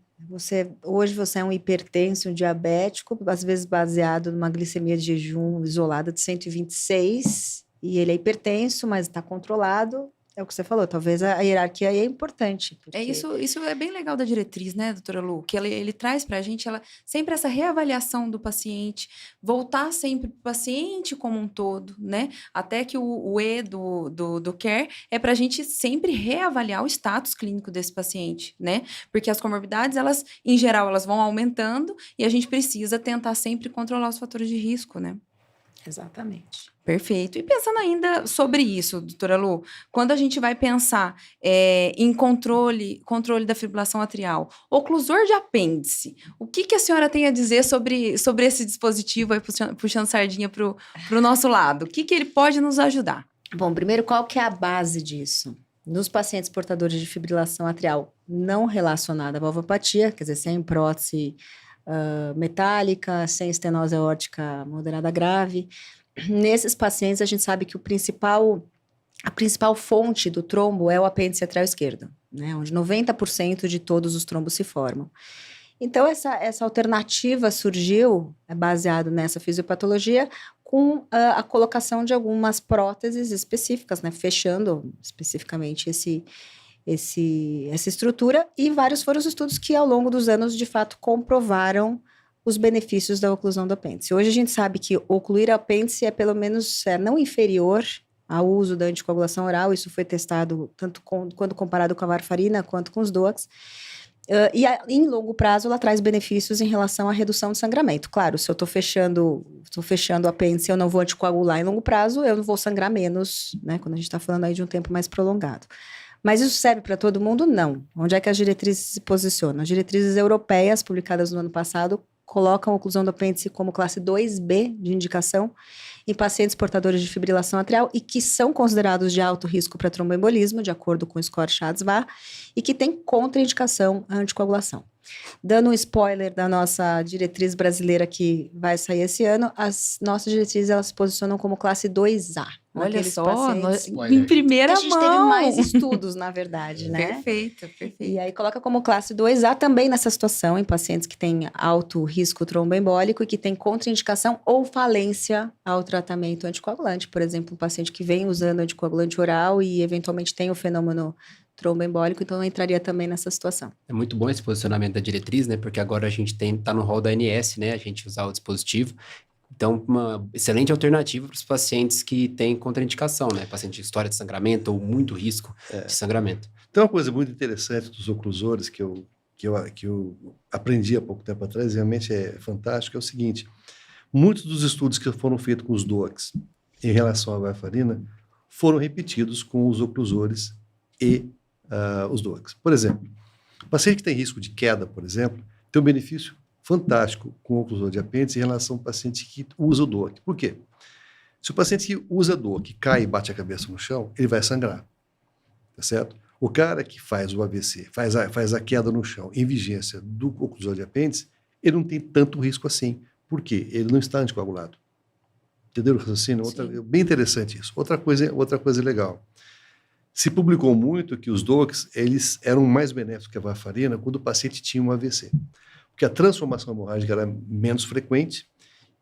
Hoje você é um hipertenso, um diabético, às vezes baseado numa glicemia de jejum isolada de 126, e ele é hipertenso, mas está controlado. é o que você falou, talvez a hierarquia aí é importante. É isso é bem legal da diretriz, né, doutora Lu? Que ele traz para a gente sempre essa reavaliação do paciente, voltar sempre para o paciente como um todo, né? Até que o E do CARE é para a gente sempre reavaliar o status clínico desse paciente, né? Porque as comorbidades, elas, em geral, elas vão aumentando e a gente precisa tentar sempre controlar os fatores de risco, né? Exatamente. Perfeito. E pensando ainda sobre isso, doutora Lu, quando a gente vai pensar em controle da fibrilação atrial, oclusor de apêndice, o que a senhora tem a dizer sobre esse dispositivo aí, puxando sardinha para o nosso lado? O que ele pode nos ajudar? Bom, primeiro, qual que é a base disso? Nos pacientes portadores de fibrilação atrial não relacionada à valvopatia, quer dizer, sem prótese metálica, sem estenose aórtica moderada grave, nesses pacientes a gente sabe que a principal fonte do trombo é o apêndice atrial esquerdo, né, onde 90% de todos os trombos se formam. Então, essa alternativa surgiu, baseado nessa fisiopatologia, com a colocação de algumas próteses específicas, né, fechando especificamente essa estrutura, e vários foram os estudos que, ao longo dos anos, de fato, comprovaram os benefícios da oclusão do apêndice. Hoje a gente sabe que ocluir o apêndice é pelo menos não inferior ao uso da anticoagulação oral, isso foi testado tanto quando comparado com a varfarina quanto com os DOACs, em longo prazo ela traz benefícios em relação à redução de sangramento. Claro, se eu estou fechando o apêndice e eu não vou anticoagular em longo prazo, eu não vou sangrar menos, né, quando a gente está falando aí de um tempo mais prolongado. Mas isso serve para todo mundo? Não. Onde é que as diretrizes se posicionam? As diretrizes europeias, publicadas no ano passado, colocam a oclusão do apêndice como classe 2B de indicação em pacientes portadores de fibrilação atrial e que são considerados de alto risco para tromboembolismo, de acordo com o score CHA-2-VAR, e que tem contraindicação à anticoagulação. Dando um spoiler da nossa diretriz brasileira que vai sair esse ano, as nossas diretrizes elas se posicionam como classe 2A. Olha só, pacientes em primeira mão. A gente teve mais estudos, na verdade, né? Perfeito. E aí coloca como classe 2A também nessa situação, em pacientes que têm alto risco tromboembólico e que têm contraindicação ou falência ao tratamento anticoagulante. Por exemplo, um paciente que vem usando anticoagulante oral e eventualmente tem o fenômeno tromboembólico, então eu entraria também nessa situação. É muito bom esse posicionamento da diretriz, né? Porque agora a gente tá no rol da ANS, né? A gente usar o dispositivo. Então, uma excelente alternativa para os pacientes que têm contraindicação, né? Paciente de história de sangramento ou muito risco de sangramento. Tem uma coisa muito interessante dos oclusores que eu aprendi há pouco tempo atrás, e realmente é fantástico, é o seguinte: muitos dos estudos que foram feitos com os DOACs em relação à varfarina foram repetidos com os oclusores e os DOACs. Por exemplo, o paciente que tem risco de queda, por exemplo, tem um benefício fantástico com o oclusor de apêndice em relação ao paciente que usa o DOAC. Por quê? Se o paciente que usa DOAC cai e bate a cabeça no chão, ele vai sangrar, tá certo? O cara que faz o AVC, faz a queda no chão em vigência do oclusor de apêndice, ele não tem tanto risco assim. Por quê? Ele não está anticoagulado. Entendeu o raciocínio? Bem interessante isso. Outra coisa legal. Se publicou muito que os DOACs, eles eram mais benéficos que a varfarina quando o paciente tinha um AVC. Porque a transformação hemorrágica era menos frequente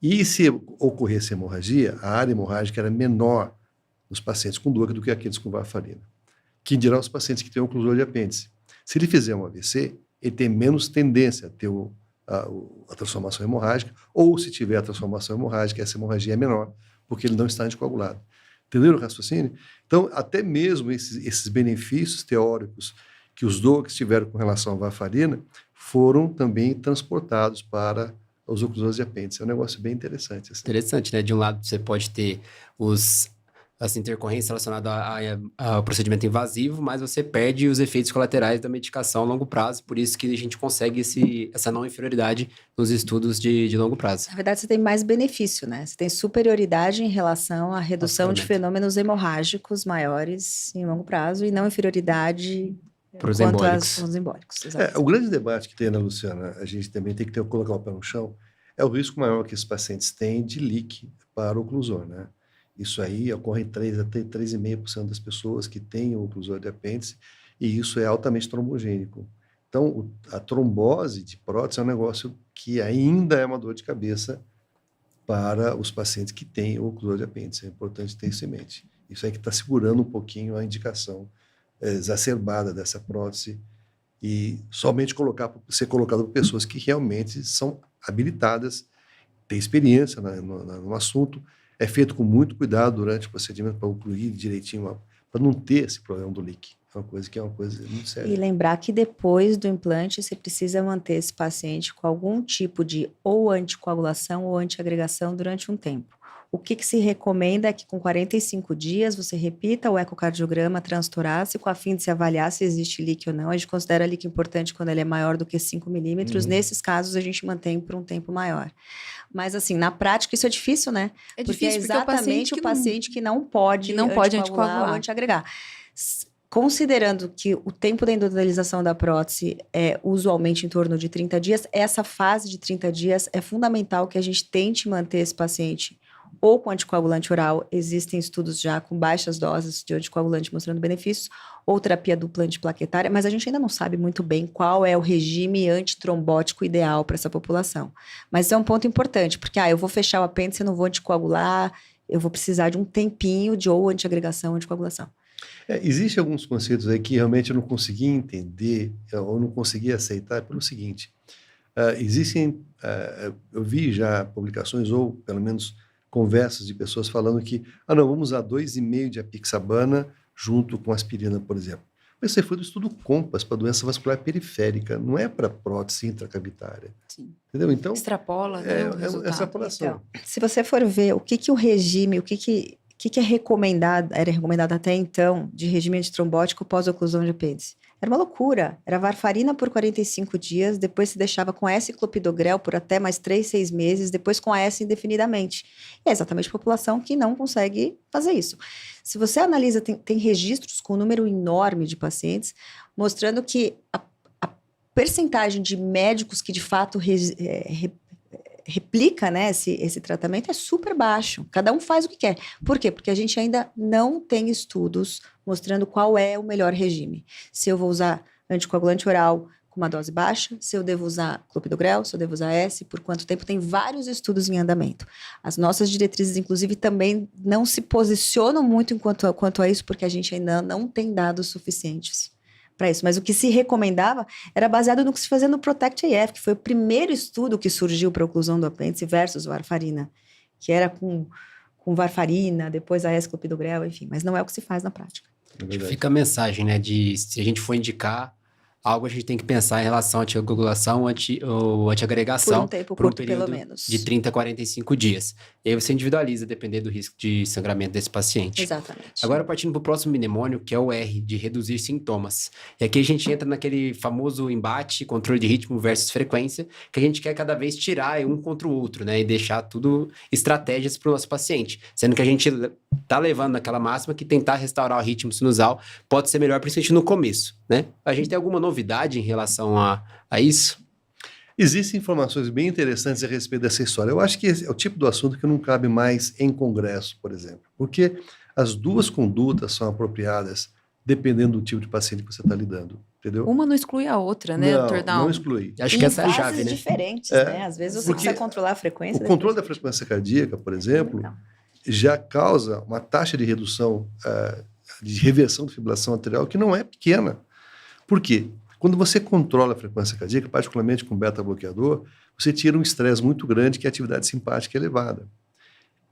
e se ocorresse hemorragia, a área hemorrágica era menor nos pacientes com DOAC do que aqueles com varfarina. Que dirá os pacientes que têm oclusor de apêndice. Se ele fizer um AVC, ele tem menos tendência a ter a transformação hemorrágica, ou se tiver a transformação hemorrágica, essa hemorragia é menor, porque ele não está anticoagulado. Entenderam o raciocínio? Então, até mesmo esses benefícios teóricos que os DOACs tiveram com relação à varfarina foram também transportados para os oclusores de apêndice. É um negócio bem interessante. Assim. Interessante, né? De um lado, você pode ter as intercorrências relacionadas ao procedimento invasivo, mas você perde os efeitos colaterais da medicação a longo prazo, por isso que a gente consegue essa não inferioridade nos estudos de longo prazo. Na verdade, você tem mais benefício, né? Você tem superioridade em relação à redução de fenômenos hemorrágicos maiores em longo prazo e não inferioridade para os embólicos. O grande debate que tem, Ana Luciana, a gente também tem que colocar o pé no chão, é o risco maior que esses pacientes têm de leak para o oclusor, né? Isso aí ocorre em 3 até 3,5% das pessoas que têm o oclusor de apêndice, e isso é altamente trombogênico. Então, a trombose de prótese é um negócio que ainda é uma dor de cabeça para os pacientes que têm o oclusor de apêndice. É importante ter isso em mente. Isso aí que está segurando um pouquinho a indicação exacerbada dessa prótese e somente ser colocado por pessoas que realmente são habilitadas, têm experiência no assunto, é feito com muito cuidado durante o procedimento para concluir direitinho, para não ter esse problema do leak. É uma coisa muito séria. E lembrar que depois do implante, você precisa manter esse paciente com algum tipo de ou anticoagulação ou antiagregação durante um tempo. O que se recomenda é que com 45 dias você repita o ecocardiograma transtorácico a fim de se avaliar se existe leak ou não. A gente considera leak importante quando ele é maior do que 5 milímetros. Nesses casos, a gente mantém por um tempo maior. Mas, assim, na prática, isso é difícil, né? É porque difícil, é exatamente o paciente que não pode anticoagular ou antiagregar. Considerando que o tempo da endotelização da prótese é usualmente em torno de 30 dias, essa fase de 30 dias é fundamental que a gente tente manter esse paciente ou com anticoagulante oral, existem estudos já com baixas doses de anticoagulante mostrando benefícios, ou terapia dupla antiplaquetária, mas a gente ainda não sabe muito bem qual é o regime antitrombótico ideal para essa população. Mas é um ponto importante, porque eu vou fechar o apêndice, eu não vou anticoagular, eu vou precisar de um tempinho de ou antiagregação ou anticoagulação. Existem alguns conceitos aí que realmente eu não consegui entender ou não consegui aceitar pelo seguinte, eu vi já publicações ou pelo menos conversas de pessoas falando que, não, vamos usar 2,5 de apixabana junto com aspirina, por exemplo. Mas isso foi do estudo COMPASS para doença vascular periférica, não é para prótese intracavitária. Sim. Entendeu? Então, extrapola, né, o resultado. Extrapolação. Então, se você for ver o que o regime, o que é recomendado, era recomendado até então, de regime antitrombótico pós-oclusão de apêndice. Era uma loucura. Era varfarina por 45 dias, depois se deixava com S-clopidogrel por até mais 3, 6 meses, depois com S indefinidamente. E é exatamente a população que não consegue fazer isso. Se você analisa, tem registros com um número enorme de pacientes, mostrando que a percentagem de médicos que de fato replica, né, esse tratamento é super baixo. Cada um faz o que quer. Por quê? Porque a gente ainda não tem estudos mostrando qual é o melhor regime. Se eu vou usar anticoagulante oral com uma dose baixa, se eu devo usar clopidogrel, se eu devo usar S, por quanto tempo, tem vários estudos em andamento. As nossas diretrizes, inclusive, também não se posicionam muito quanto a isso, porque a gente ainda não tem dados suficientes para isso. Mas o que se recomendava era baseado no que se fazia no PROTECT-AF, que foi o primeiro estudo que surgiu para a oclusão do apêndice versus varfarina, que era com varfarina, depois a S-clopidogrel, enfim. Mas não é o que se faz na prática. Fica a mensagem, né, de se a gente for indicar algo, a gente tem que pensar em relação à anticoagulação ou antiagregação. Por um tempo curto, pelo menos. De 30 a 45 dias. E aí você individualiza, dependendo do risco de sangramento desse paciente. Exatamente. Agora, partindo para o próximo mnemônio, que é o R, de reduzir sintomas. E aqui a gente entra naquele famoso embate, controle de ritmo versus frequência, que a gente quer cada vez tirar um contra o outro, né? E deixar tudo estratégias para o nosso paciente. Sendo que a gente está levando naquela máxima que tentar restaurar o ritmo sinusal pode ser melhor, principalmente no começo, né? A gente tem alguma novidade em relação a isso? Existem informações bem interessantes a respeito dessa história. Eu acho que esse é o tipo do assunto que não cabe mais em congresso, por exemplo, porque as duas condutas são apropriadas dependendo do tipo de paciente que você está lidando, entendeu? Uma não exclui a outra, né, Dr. Daum? Não exclui. Acho que essa é a chave, né? diferentes, né? Às vezes você precisa controlar a frequência. O controle da frequência cardíaca, por exemplo, já causa uma taxa de redução, de reversão de fibrilação arterial que não é pequena. Por quê? Quando você controla a frequência cardíaca, particularmente com beta-bloqueador, você tira um estresse muito grande, que é a atividade simpática elevada.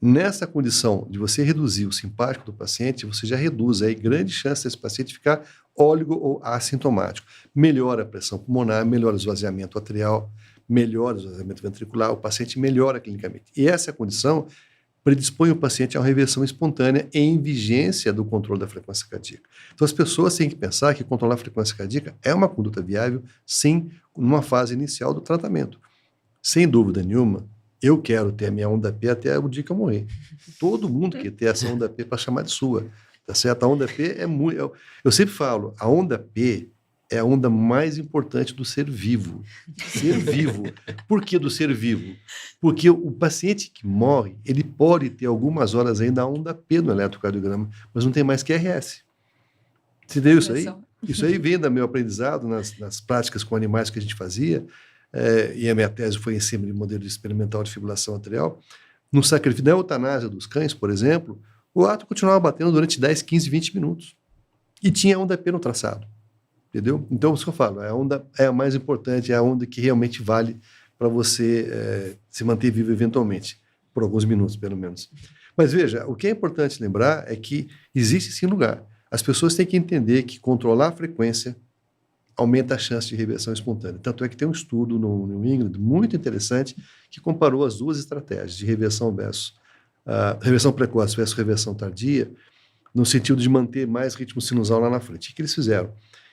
Nessa condição de você reduzir o simpático do paciente, você já reduz aí grande chance desse paciente ficar óligo ou assintomático. Melhora a pressão pulmonar, melhora o esvaziamento arterial, melhora o esvaziamento ventricular, o paciente melhora clinicamente. E essa condição predispõe o paciente a uma reversão espontânea em vigência do controle da frequência cardíaca. Então, as pessoas têm que pensar que controlar a frequência cardíaca é uma conduta viável, sim, numa fase inicial do tratamento. Sem dúvida nenhuma, eu quero ter a minha onda P até o dia que eu morrer. Todo mundo quer ter essa onda P para chamar de sua, tá certo? A onda P é muito... Eu sempre falo, a onda P é a onda mais importante do ser vivo. Ser vivo. Por que do ser vivo? Porque o paciente que morre, ele pode ter algumas horas ainda a onda P no eletrocardiograma, mas não tem mais QRS. Você entendeu isso aí? Isso aí vem do meu aprendizado nas práticas com animais que a gente fazia, e a minha tese foi em cima de modelo experimental de fibrilação arterial. No sacrifício da eutanásia dos cães, por exemplo, O ato continuava batendo durante 10, 15, 20 minutos. E tinha onda P no traçado. Entendeu? Então, isso que eu falo, a onda é a mais importante, é a onda que realmente vale para você se manter vivo eventualmente, por alguns minutos, pelo menos. Mas veja, o que é importante lembrar é que existe sim lugar. As pessoas têm que entender que controlar a frequência aumenta a chance de reversão espontânea. Tanto é que tem um estudo no New England muito interessante que comparou as duas estratégias de reversão reversão precoce versus reversão tardia, no sentido de manter mais ritmo sinusal lá na frente. O que eles fizeram?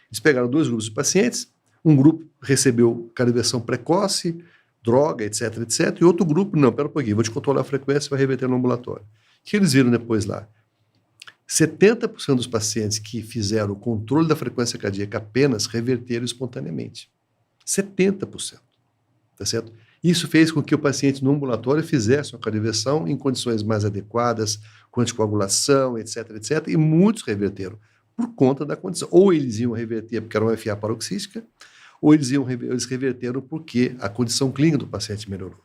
Eles pegaram 2 grupos de pacientes, um grupo recebeu calibração precoce, droga, etc, etc, e outro grupo, não, pera um pouquinho, vou te controlar a frequência e vai reverter no ambulatório. O que eles viram depois lá? 70% dos pacientes que fizeram o controle da frequência cardíaca apenas reverteram espontaneamente. 70%. Tá certo? Isso fez com que o paciente no ambulatório fizesse uma cardioversão em condições mais adequadas, com anticoagulação, etc, etc, e muitos reverteram por conta da condição. Ou eles iam reverter porque era uma FA paroxística, ou eles reverteram porque a condição clínica do paciente melhorou.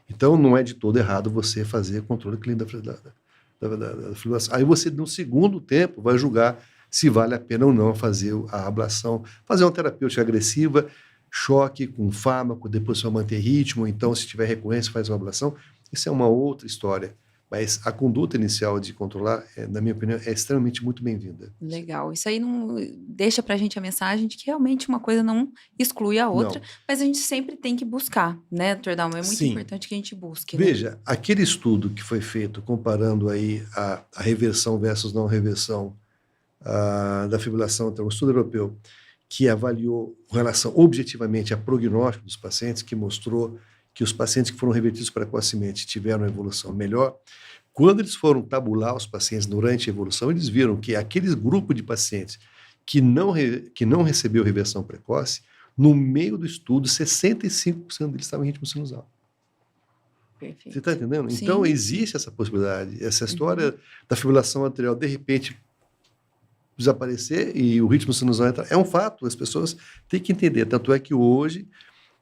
Então, não é de todo errado você fazer controle clínico da fibrilação. Aí você, no segundo tempo, vai julgar se vale a pena ou não fazer a ablação, fazer uma terapêutica agressiva, choque com fármaco, depois você vai manter ritmo, então, se tiver recorrência, faz uma ablação. Isso é uma outra história. Mas a conduta inicial de controlar, na minha opinião, é extremamente muito bem-vinda. Legal. Isso aí não deixa pra gente a mensagem de que realmente uma coisa não exclui a outra, Não. mas a gente sempre tem que buscar, né, Dr. Dalma? É muito Sim. importante que a gente busque, né? Veja, aquele estudo que foi feito comparando aí a reversão versus não reversão da fibrilação, então, um estudo europeu que avaliou com relação objetivamente a prognóstico dos pacientes, que mostrou que os pacientes que foram revertidos precocemente tiveram uma evolução melhor. Quando eles foram tabular os pacientes durante a evolução, eles viram que aquele grupo de pacientes que não recebeu reversão precoce, no meio do estudo, 65% deles estavam em ritmo sinusal. Perfeito. Você está entendendo? Sim. Então, existe essa possibilidade. Essa história da fibrilação arterial, de repente, desaparecer e o ritmo sinusal entrar, é um fato. As pessoas têm que entender. Tanto é que hoje,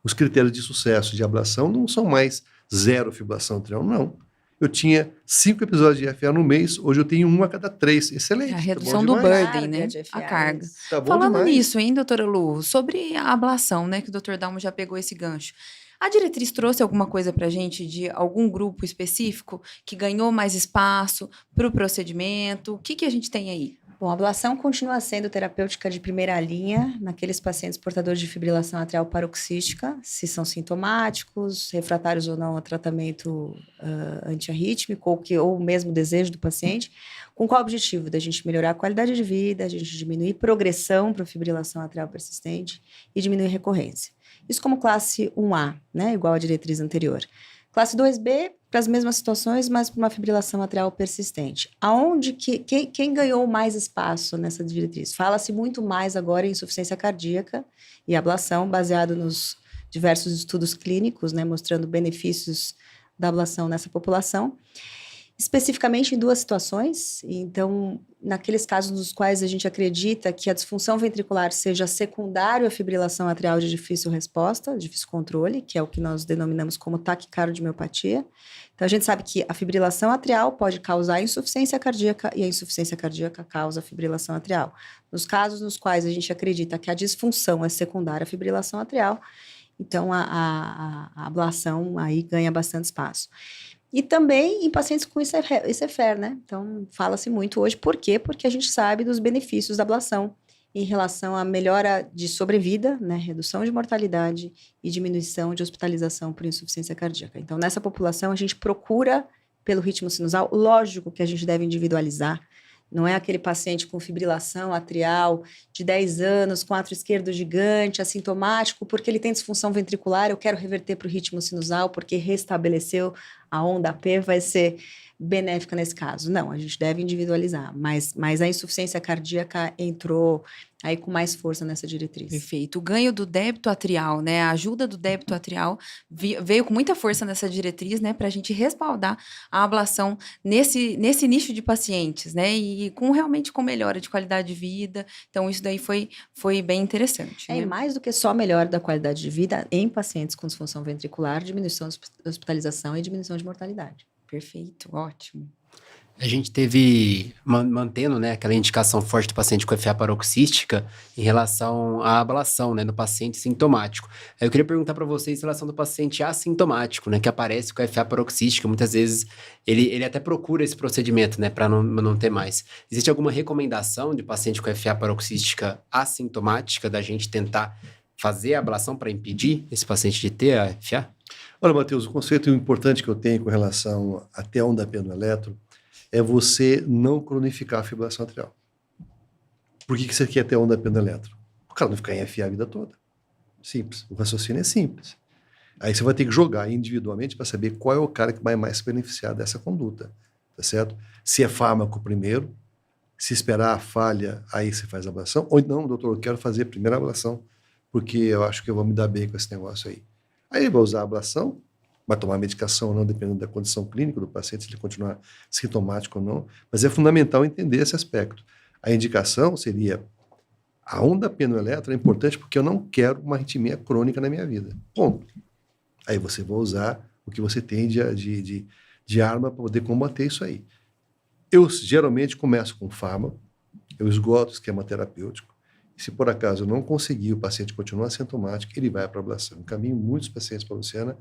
os critérios de sucesso de ablação não são mais 0 fibrilação arterial, não. Eu tinha 5 episódios de FA no mês, hoje eu tenho 1 a cada 3. Excelente. É a tá redução bom do demais. burden, né? De FA, A carga. isso. Tá bom Falando demais. nisso, hein, doutora Lu, sobre a ablação, né, que o Dr. Dalmo já pegou esse gancho. A diretriz trouxe alguma coisa pra gente de algum grupo específico que ganhou mais espaço para o procedimento? O que a gente tem aí? Bom, a ablação continua sendo terapêutica de primeira linha naqueles pacientes portadores de fibrilação atrial paroxística, se são sintomáticos, refratários ou não a tratamento antiarrítmico, ou mesmo desejo do paciente. Com qual objetivo? Da gente melhorar a qualidade de vida, a gente diminuir progressão para fibrilação atrial persistente e diminuir recorrência. Isso como classe 1A, né, igual à diretriz anterior. Classe 2B, para as mesmas situações, mas para uma fibrilação atrial persistente. Aonde quem ganhou mais espaço nessa diretriz? Fala-se muito mais agora em insuficiência cardíaca e ablação, baseado nos diversos estudos clínicos, né, mostrando benefícios da ablação nessa população. Especificamente em 2 situações, então, naqueles casos nos quais a gente acredita que a disfunção ventricular seja secundária à fibrilação atrial de difícil resposta, difícil controle, que é o que nós denominamos como taquicardiomiopatía. Então, a gente sabe que a fibrilação atrial pode causar insuficiência cardíaca e a insuficiência cardíaca causa fibrilação atrial. Nos casos nos quais a gente acredita que a disfunção é secundária à fibrilação atrial, então a ablação aí ganha bastante espaço. E também em pacientes com ICFR, né? Então, fala-se muito hoje. Por quê? Porque a gente sabe dos benefícios da ablação em relação à melhora de sobrevida, né? Redução de mortalidade e diminuição de hospitalização por insuficiência cardíaca. Então, nessa população, a gente procura pelo ritmo sinusal. Lógico que a gente deve individualizar. Não é aquele paciente com fibrilação atrial de 10 anos, com átrio esquerdo gigante, assintomático, porque ele tem disfunção ventricular, eu quero reverter para o ritmo sinusal, porque restabeleceu a onda P, vai ser benéfica nesse caso. Não, a gente deve individualizar, mas a insuficiência cardíaca entrou aí com mais força nessa diretriz. Perfeito. O ganho do débito atrial, né? A ajuda do débito atrial veio com muita força nessa diretriz, né? Para a gente respaldar a ablação nesse nicho de pacientes, né? E realmente com melhora de qualidade de vida. Então, isso daí foi bem interessante. E mais do que só melhora da qualidade de vida em pacientes com disfunção ventricular, diminuição da hospitalização e diminuição de mortalidade. Perfeito, ótimo. A gente teve, mantendo, né, aquela indicação forte do paciente com FA paroxística em relação à ablação, né, no paciente sintomático. Aí eu queria perguntar para vocês em relação do paciente assintomático, né, que aparece com FA paroxística, muitas vezes ele até procura esse procedimento, né, para não ter mais. Existe alguma recomendação de paciente com FA paroxística assintomática da gente tentar fazer a ablação para impedir esse paciente de ter a FA? Olha, Matheus, o conceito importante que eu tenho com relação até a onda pianoeletro é você não cronificar a fibrilação atrial. Por que você quer ter onda pianoeletro? O cara não ficar em FA a vida toda. Simples. O raciocínio é simples. Aí você vai ter que jogar individualmente para saber qual é o cara que vai mais se beneficiar dessa conduta. Tá certo? Se é fármaco primeiro, se esperar a falha, aí você faz a ablação. Ou não, doutor, eu quero fazer a primeira ablação, porque eu acho que eu vou me dar bem com esse negócio aí. Aí ele vai usar a ablação, vai tomar medicação ou não, dependendo da condição clínica do paciente, se ele continuar sintomático ou não, mas é fundamental entender esse aspecto. A indicação seria, a onda pianoeletro é importante porque eu não quero uma arritmia crônica na minha vida. Ponto. Aí você vai usar o que você tem de arma para poder combater isso aí. Eu geralmente começo com fármaco, eu esgoto o esquema terapêutico, e se por acaso eu não conseguir, o paciente continuar sintomático, ele vai para a ablação. Eu encaminho muitos pacientes para a Luciana.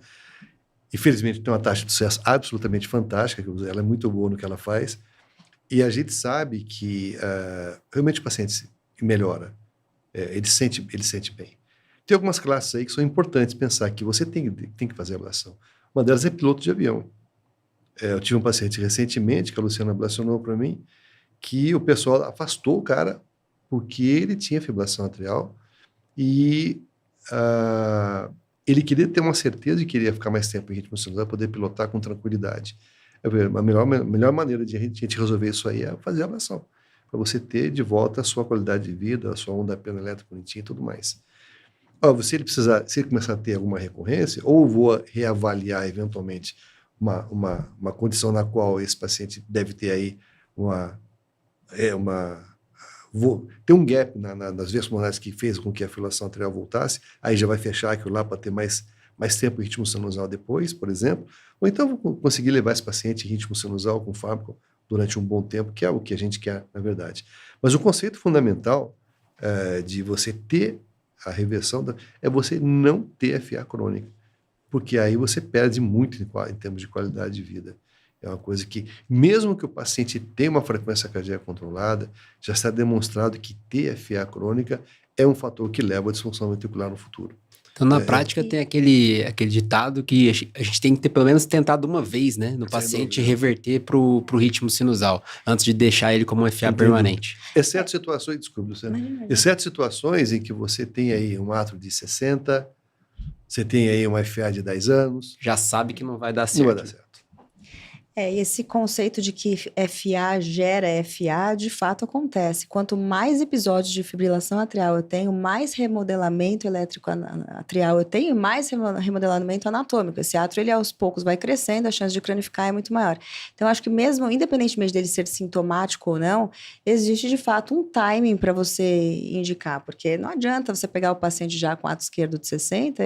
Infelizmente, tem uma taxa de sucesso absolutamente fantástica, ela é muito boa no que ela faz, e a gente sabe que realmente o paciente melhora, ele sente bem. Tem algumas classes aí que são importantes pensar que você tem que fazer a ablação. Uma delas é piloto de avião. Eu tive um paciente recentemente, que a Luciana ablacionou para mim, que o pessoal afastou o cara porque ele tinha fibrilação atrial e ele queria ter uma certeza de que ele ia ficar mais tempo em ritmo sinusal para poder pilotar com tranquilidade. A melhor maneira de a gente resolver isso aí é fazer a ablação, para você ter de volta a sua qualidade de vida, a sua onda pianoelétrica bonitinha e tudo mais. Se ele começar a ter alguma recorrência, ou vou reavaliar eventualmente uma condição na qual esse paciente deve ter aí ter um gap nas veias pulmonares que fez com que a fibrilação atrial voltasse, aí já vai fechar aquilo lá para ter mais tempo em ritmo sinusal depois, por exemplo, ou então vou conseguir levar esse paciente em ritmo sinusal com fármaco durante um bom tempo, que é o que a gente quer, na verdade. Mas o conceito fundamental de você ter a reversão é você não ter FA crônica, porque aí você perde muito em termos de qualidade de vida. É uma coisa que, mesmo que o paciente tenha uma frequência cardíaca controlada, já está demonstrado que ter FA crônica é um fator que leva à disfunção ventricular no futuro. Então, na prática, tem aquele ditado que a gente tem que ter pelo menos tentado uma vez, né? No paciente reverter para o ritmo sinusal, antes de deixar ele como um FA permanente. Exceto situações, desculpe, exceto situações em que você tem aí um átrio de 60, você tem aí uma FA de 10 anos. Já sabe que não vai dar certo. Não vai dar certo. Esse conceito de que FA gera FA, de fato acontece. Quanto mais episódios de fibrilação atrial eu tenho, mais remodelamento elétrico atrial eu tenho, mais remodelamento anatômico. Esse átrio, ele aos poucos vai crescendo, a chance de cranificar é muito maior. Então, acho que mesmo, independentemente dele ser sintomático ou não, existe de fato um timing para você indicar, porque não adianta você pegar o paciente já com átrio esquerdo de 60,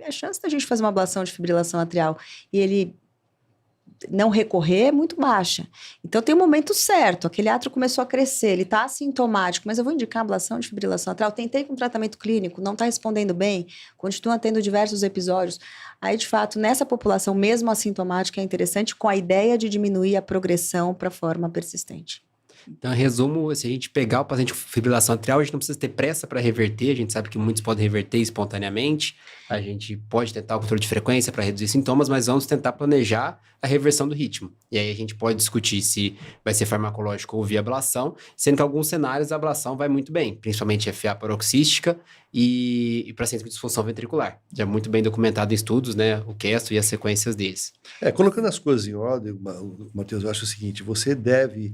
a chance da gente fazer uma ablação de fibrilação atrial e ele não recorrer é muito baixa. Então, tem um momento certo. Aquele átrio começou a crescer, ele está assintomático, mas eu vou indicar ablação de fibrilação atrial. Tentei com tratamento clínico, não está respondendo bem, continua tendo diversos episódios. Aí, de fato, nessa população, mesmo assintomática, é interessante com a ideia de diminuir a progressão para forma persistente. Então, em resumo, se a gente pegar o paciente com fibrilação atrial, a gente não precisa ter pressa para reverter, a gente sabe que muitos podem reverter espontaneamente, a gente pode tentar o controle de frequência para reduzir sintomas, mas vamos tentar planejar a reversão do ritmo. E aí a gente pode discutir se vai ser farmacológico ou via ablação, sendo que em alguns cenários a ablação vai muito bem, principalmente FA paroxística e pacientes com disfunção ventricular. Já é muito bem documentado em estudos, né, o QESTO e as sequências deles. Colocando as coisas em ordem, Matheus, eu acho o seguinte, você deve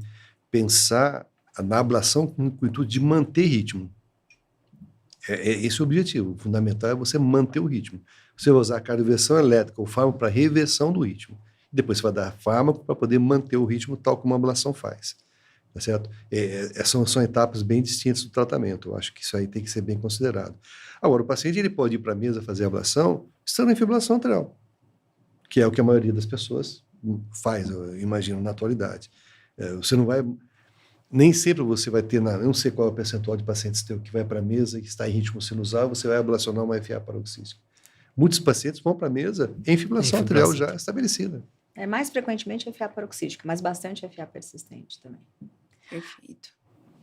pensar na ablação com o intuito de manter ritmo. Esse é o objetivo. O fundamental é você manter o ritmo. Você vai usar a cardioversão elétrica ou fármaco para reversão do ritmo. Depois você vai dar fármaco para poder manter o ritmo tal como a ablação faz. Tá certo? São etapas bem distintas do tratamento. Eu acho que isso aí tem que ser bem considerado. Agora, o paciente ele pode ir para a mesa fazer a ablação estando em fibrilação atrial, que é o que a maioria das pessoas faz, eu imagino, na atualidade. Você não vai... Nem sempre você vai ter... Eu não sei qual é o percentual de pacientes teu que vai para a mesa e que está em ritmo sinusal, você vai ablacionar uma FA paroxística. Muitos pacientes vão para a mesa em fibrilação atrial já estabelecida. Mais frequentemente FA paroxística, mas bastante FA persistente também. Perfeito.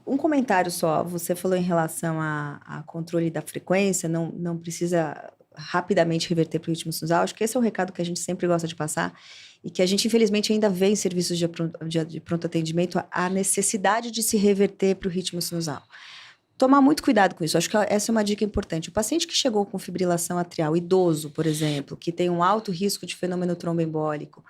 Um comentário só, você falou em relação a controle da frequência, não precisa rapidamente reverter para o ritmo sinusal. Acho que esse é o recado que a gente sempre gosta de passar e que a gente, infelizmente, ainda vê em serviços de pronto atendimento a necessidade de se reverter para o ritmo sinusal. Tomar muito cuidado com isso. Acho que essa é uma dica importante. O paciente que chegou com fibrilação atrial, idoso, por exemplo, que tem um alto risco de fenômeno tromboembólico,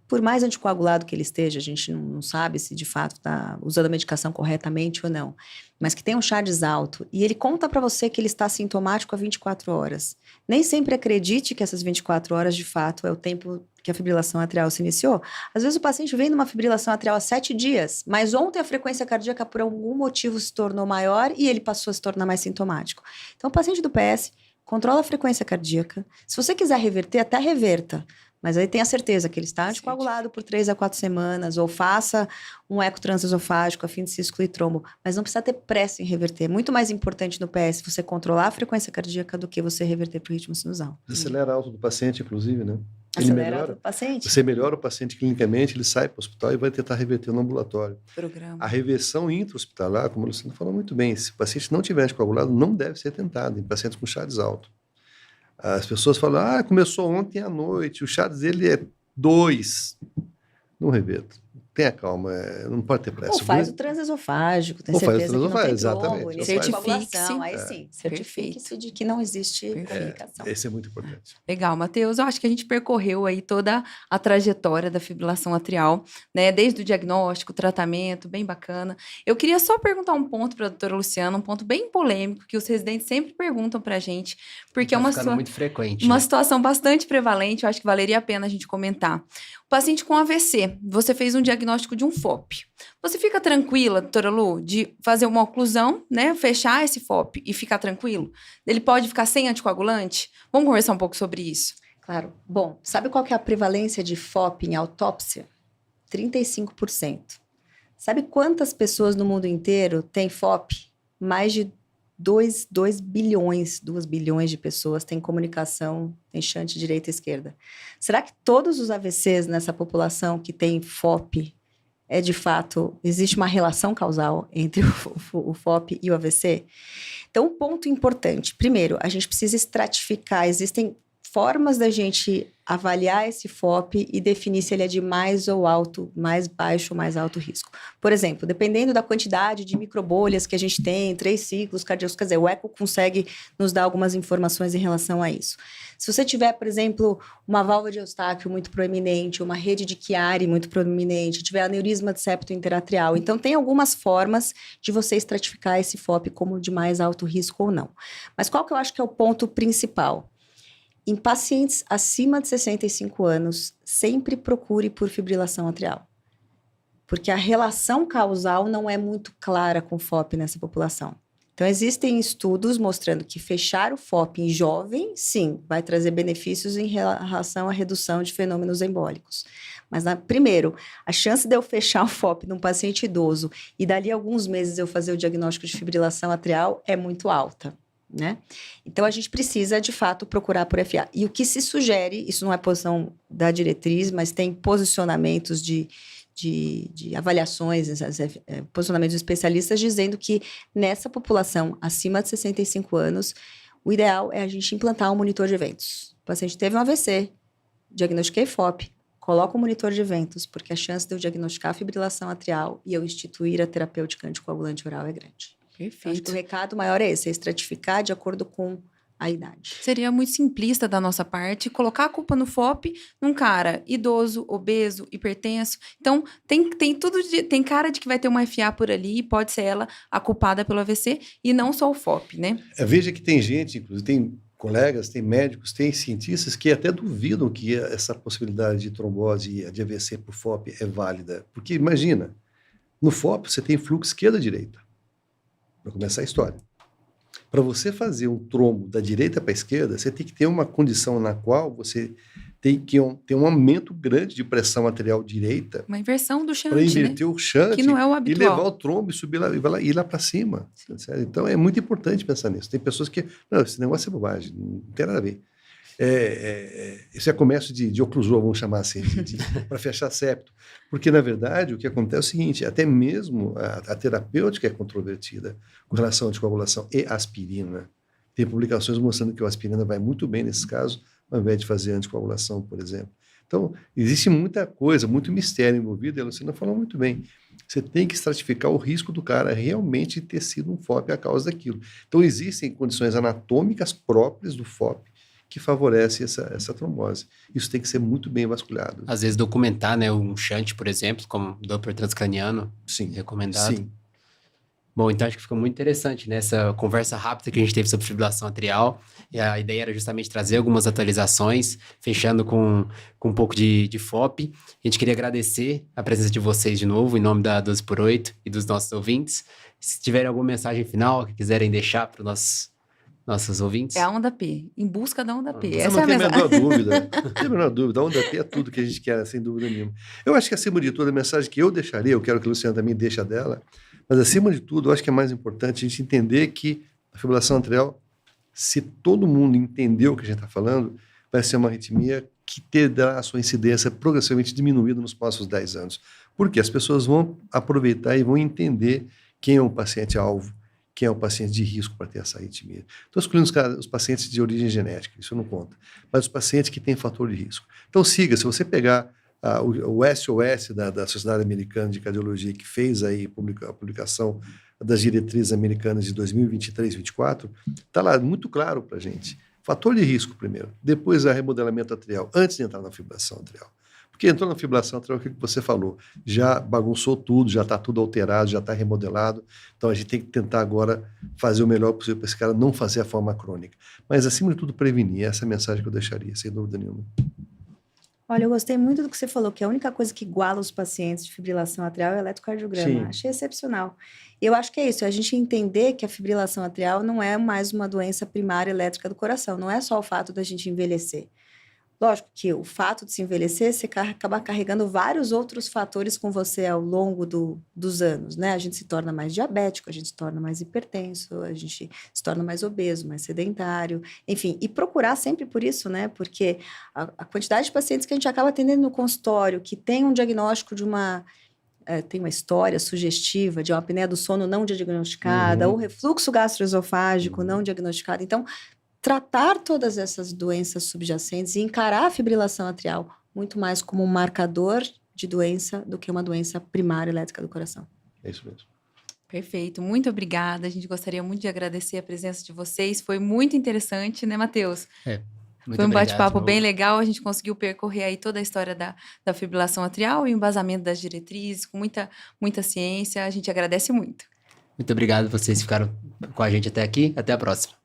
por mais anticoagulado que ele esteja, a gente não sabe se de fato está usando a medicação corretamente ou não, mas que tem um Chardes alto e ele conta para você que ele está sintomático há 24 horas. Nem sempre acredite que essas 24 horas de fato é o tempo que a fibrilação atrial se iniciou. Às vezes o paciente vem numa fibrilação atrial há 7 dias, mas ontem a frequência cardíaca por algum motivo se tornou maior e ele passou a se tornar mais sintomático. Então o paciente do PS controla a frequência cardíaca. Se você quiser reverter, até reverta. Mas aí tenha certeza que ele está anticoagulado por 3 a 4 semanas, ou faça um eco transesofágico a fim de se excluir trombo. Mas não precisa ter pressa em reverter. É muito mais importante no PS você controlar a frequência cardíaca do que você reverter para o ritmo sinusal. Acelera a alta do paciente, inclusive, né? Acelera a alta do paciente. Você melhora o paciente clinicamente, ele sai para o hospital e vai tentar reverter no ambulatório. Programa. A reversão intra-hospitalar, como o Luciano falou muito bem, se o paciente não tiver anticoagulado, não deve ser tentado em pacientes com Chardes alto. As pessoas falam, começou ontem à noite, o Chardes dele é 2. Não reverta. Tenha calma, não pode ter pressa. Ou faz o transesofágico, tem certeza que não tem trombo, certifique-se. Aí sim, certifique-se de que não existe complicação. Esse é muito importante. Legal, Matheus. Eu acho que a gente percorreu aí toda a trajetória da fibrilação atrial, né? Desde o diagnóstico, tratamento, bem bacana. Eu queria só perguntar um ponto para a doutora Luciana, um ponto bem polêmico, que os residentes sempre perguntam para a gente, porque é muito frequente, uma situação bastante prevalente, eu acho que valeria a pena a gente comentar. O paciente com AVC, você fez um diagnóstico de um FOP. Você fica tranquila, doutora Lu, de fazer uma oclusão, né? Fechar esse FOP e ficar tranquilo? Ele pode ficar sem anticoagulante? Vamos conversar um pouco sobre isso. Claro. Bom, sabe qual que é a prevalência de FOP em autópsia? 35%. Sabe quantas pessoas no mundo inteiro têm FOP? Mais de 2 bilhões de pessoas têm comunicação, têm shunt direita e esquerda. Será que todos os AVCs nessa população que tem FOP, de fato, existe uma relação causal entre o FOP e o AVC? Então, um ponto importante. Primeiro, a gente precisa estratificar. Existem formas da gente avaliar esse FOP e definir se ele é de mais ou alto, mais baixo ou mais alto risco. Por exemplo, dependendo da quantidade de microbolhas que a gente tem, 3 ciclos cardíacos, quer dizer, o eco consegue nos dar algumas informações em relação a isso. Se você tiver, por exemplo, uma válvula de Eustáquio muito proeminente, uma rede de Chiari muito proeminente, tiver aneurisma de septo interatrial, então tem algumas formas de você estratificar esse FOP como de mais alto risco ou não. Mas qual que eu acho que é o ponto principal? Em pacientes acima de 65 anos, sempre procure por fibrilação atrial. Porque a relação causal não é muito clara com FOP nessa população. Então, existem estudos mostrando que fechar o FOP em jovem, sim, vai trazer benefícios em relação à redução de fenômenos embólicos. Mas, primeiro, a chance de eu fechar o FOP num paciente idoso e dali a alguns meses eu fazer o diagnóstico de fibrilação atrial é muito alta. Né? Então, a gente precisa, de fato, procurar por FA. E o que se sugere, isso não é posição da diretriz, mas tem posicionamentos de avaliações, posicionamentos de especialistas dizendo que nessa população acima de 65 anos, o ideal é a gente implantar um monitor de eventos. O paciente teve um AVC, diagnostiquei FOP, coloca um monitor de eventos, porque a chance de eu diagnosticar a fibrilação atrial e eu instituir a terapêutica anticoagulante oral é grande. Perfeito. Acho que o recado maior é esse, é estratificar de acordo com a idade. Seria muito simplista da nossa parte colocar a culpa no FOP num cara idoso, obeso, hipertenso. Então, tem cara de que vai ter uma FA por ali e pode ser ela a culpada pelo AVC e não só o FOP, né? Veja que tem gente, inclusive tem colegas, tem médicos, tem cientistas que até duvidam que essa possibilidade de trombose e de AVC por FOP é válida. Porque imagina, no FOP você tem fluxo esquerda-direita. Para começar a história. Para você fazer um trombo da direita para a esquerda, você tem que ter uma condição na qual você tem um aumento grande de pressão arterial direita Uma inversão do shunt, para né? inverter o shunt Que não é o e habitual. levar o trombo e subir lá, ir lá para cima. Certo? Então, é muito importante pensar nisso. Tem pessoas que, não, esse negócio é bobagem, não tem nada a ver. Isso é comércio de oclusor, vamos chamar assim, para fechar septo. Porque, na verdade, o que acontece é o seguinte, até mesmo a terapêutica é controvertida com relação à anticoagulação e aspirina. Tem publicações mostrando que a aspirina vai muito bem nesses casos, ao invés de fazer anticoagulação, por exemplo. Então, existe muita coisa, muito mistério envolvido, e a Luciana falou muito bem. Você tem que estratificar o risco do cara realmente ter sido um FOP a causa daquilo. Então, existem condições anatômicas próprias do FOP que favorecem essa trombose. Isso tem que ser muito bem vasculhado. Às vezes documentar, né, um shunt, por exemplo, como Doppler transcraniano, Sim. recomendado. Sim. Bom, então acho que ficou muito interessante, né? Essa conversa rápida que a gente teve sobre fibrilação atrial. E a ideia era justamente trazer algumas atualizações, fechando com um pouco de FOP. A gente queria agradecer a presença de vocês de novo, em nome da 12x8 e dos nossos ouvintes. Se tiverem alguma mensagem final que quiserem deixar para os nossos ouvintes. É a onda P, em busca da onda P. Você Essa não é a tem a mensagem. menor dúvida. Não tem a menor dúvida. A onda P é tudo que a gente quer, sem dúvida nenhuma. Eu acho que, acima de tudo, a mensagem que eu deixaria, eu quero que a Luciana também deixe a dela, mas, acima de tudo, eu acho que é mais importante a gente entender que a fibrilação atrial, se todo mundo entender o que a gente está falando, vai ser uma arritmia que terá a sua incidência progressivamente diminuída nos próximos 10 anos. Porque as pessoas vão aproveitar e vão entender quem é o paciente-alvo, quem é o paciente de risco para ter essa arritmia. Estou excluindo os pacientes de origem genética, isso não conta, mas os pacientes que têm fator de risco. Então, siga, se você pegar o SOS da Sociedade Americana de Cardiologia, que fez aí a publicação das diretrizes americanas de 2023-24, está lá muito claro para a gente. Fator de risco primeiro, depois a remodelamento atrial, antes de entrar na fibrilação atrial. Porque entrou na fibrilação atrial, o que você falou? Já bagunçou tudo, já está tudo alterado, já está remodelado. Então, a gente tem que tentar agora fazer o melhor possível para esse cara não fazer a forma crônica. Mas, acima de tudo, prevenir. Essa é a mensagem que eu deixaria, sem dúvida nenhuma. Olha, eu gostei muito do que você falou, que a única coisa que iguala os pacientes de fibrilação atrial é o eletrocardiograma. Sim. Achei excepcional. E eu acho que é isso, a gente entender que a fibrilação atrial não é mais uma doença primária elétrica do coração, não é só o fato da gente envelhecer. Lógico que o fato de se envelhecer, você acaba carregando vários outros fatores com você ao longo dos anos, né? A gente se torna mais diabético, a gente se torna mais hipertenso, a gente se torna mais obeso, mais sedentário, enfim. E procurar sempre por isso, né? Porque a quantidade de pacientes que a gente acaba atendendo no consultório, que tem um diagnóstico de tem uma história sugestiva de uma apneia do sono não diagnosticada, ou refluxo gastroesofágico não diagnosticado. Então, tratar todas essas doenças subjacentes e encarar a fibrilação atrial muito mais como um marcador de doença do que uma doença primária elétrica do coração. É isso mesmo. Perfeito, muito obrigada. A gente gostaria muito de agradecer a presença de vocês. Foi muito interessante, né, Matheus? Foi um bate-papo bem legal. A gente conseguiu percorrer aí toda a história da fibrilação atrial e o embasamento das diretrizes, com muita ciência. A gente agradece muito. Muito obrigado, vocês ficaram com a gente até aqui. Até a próxima.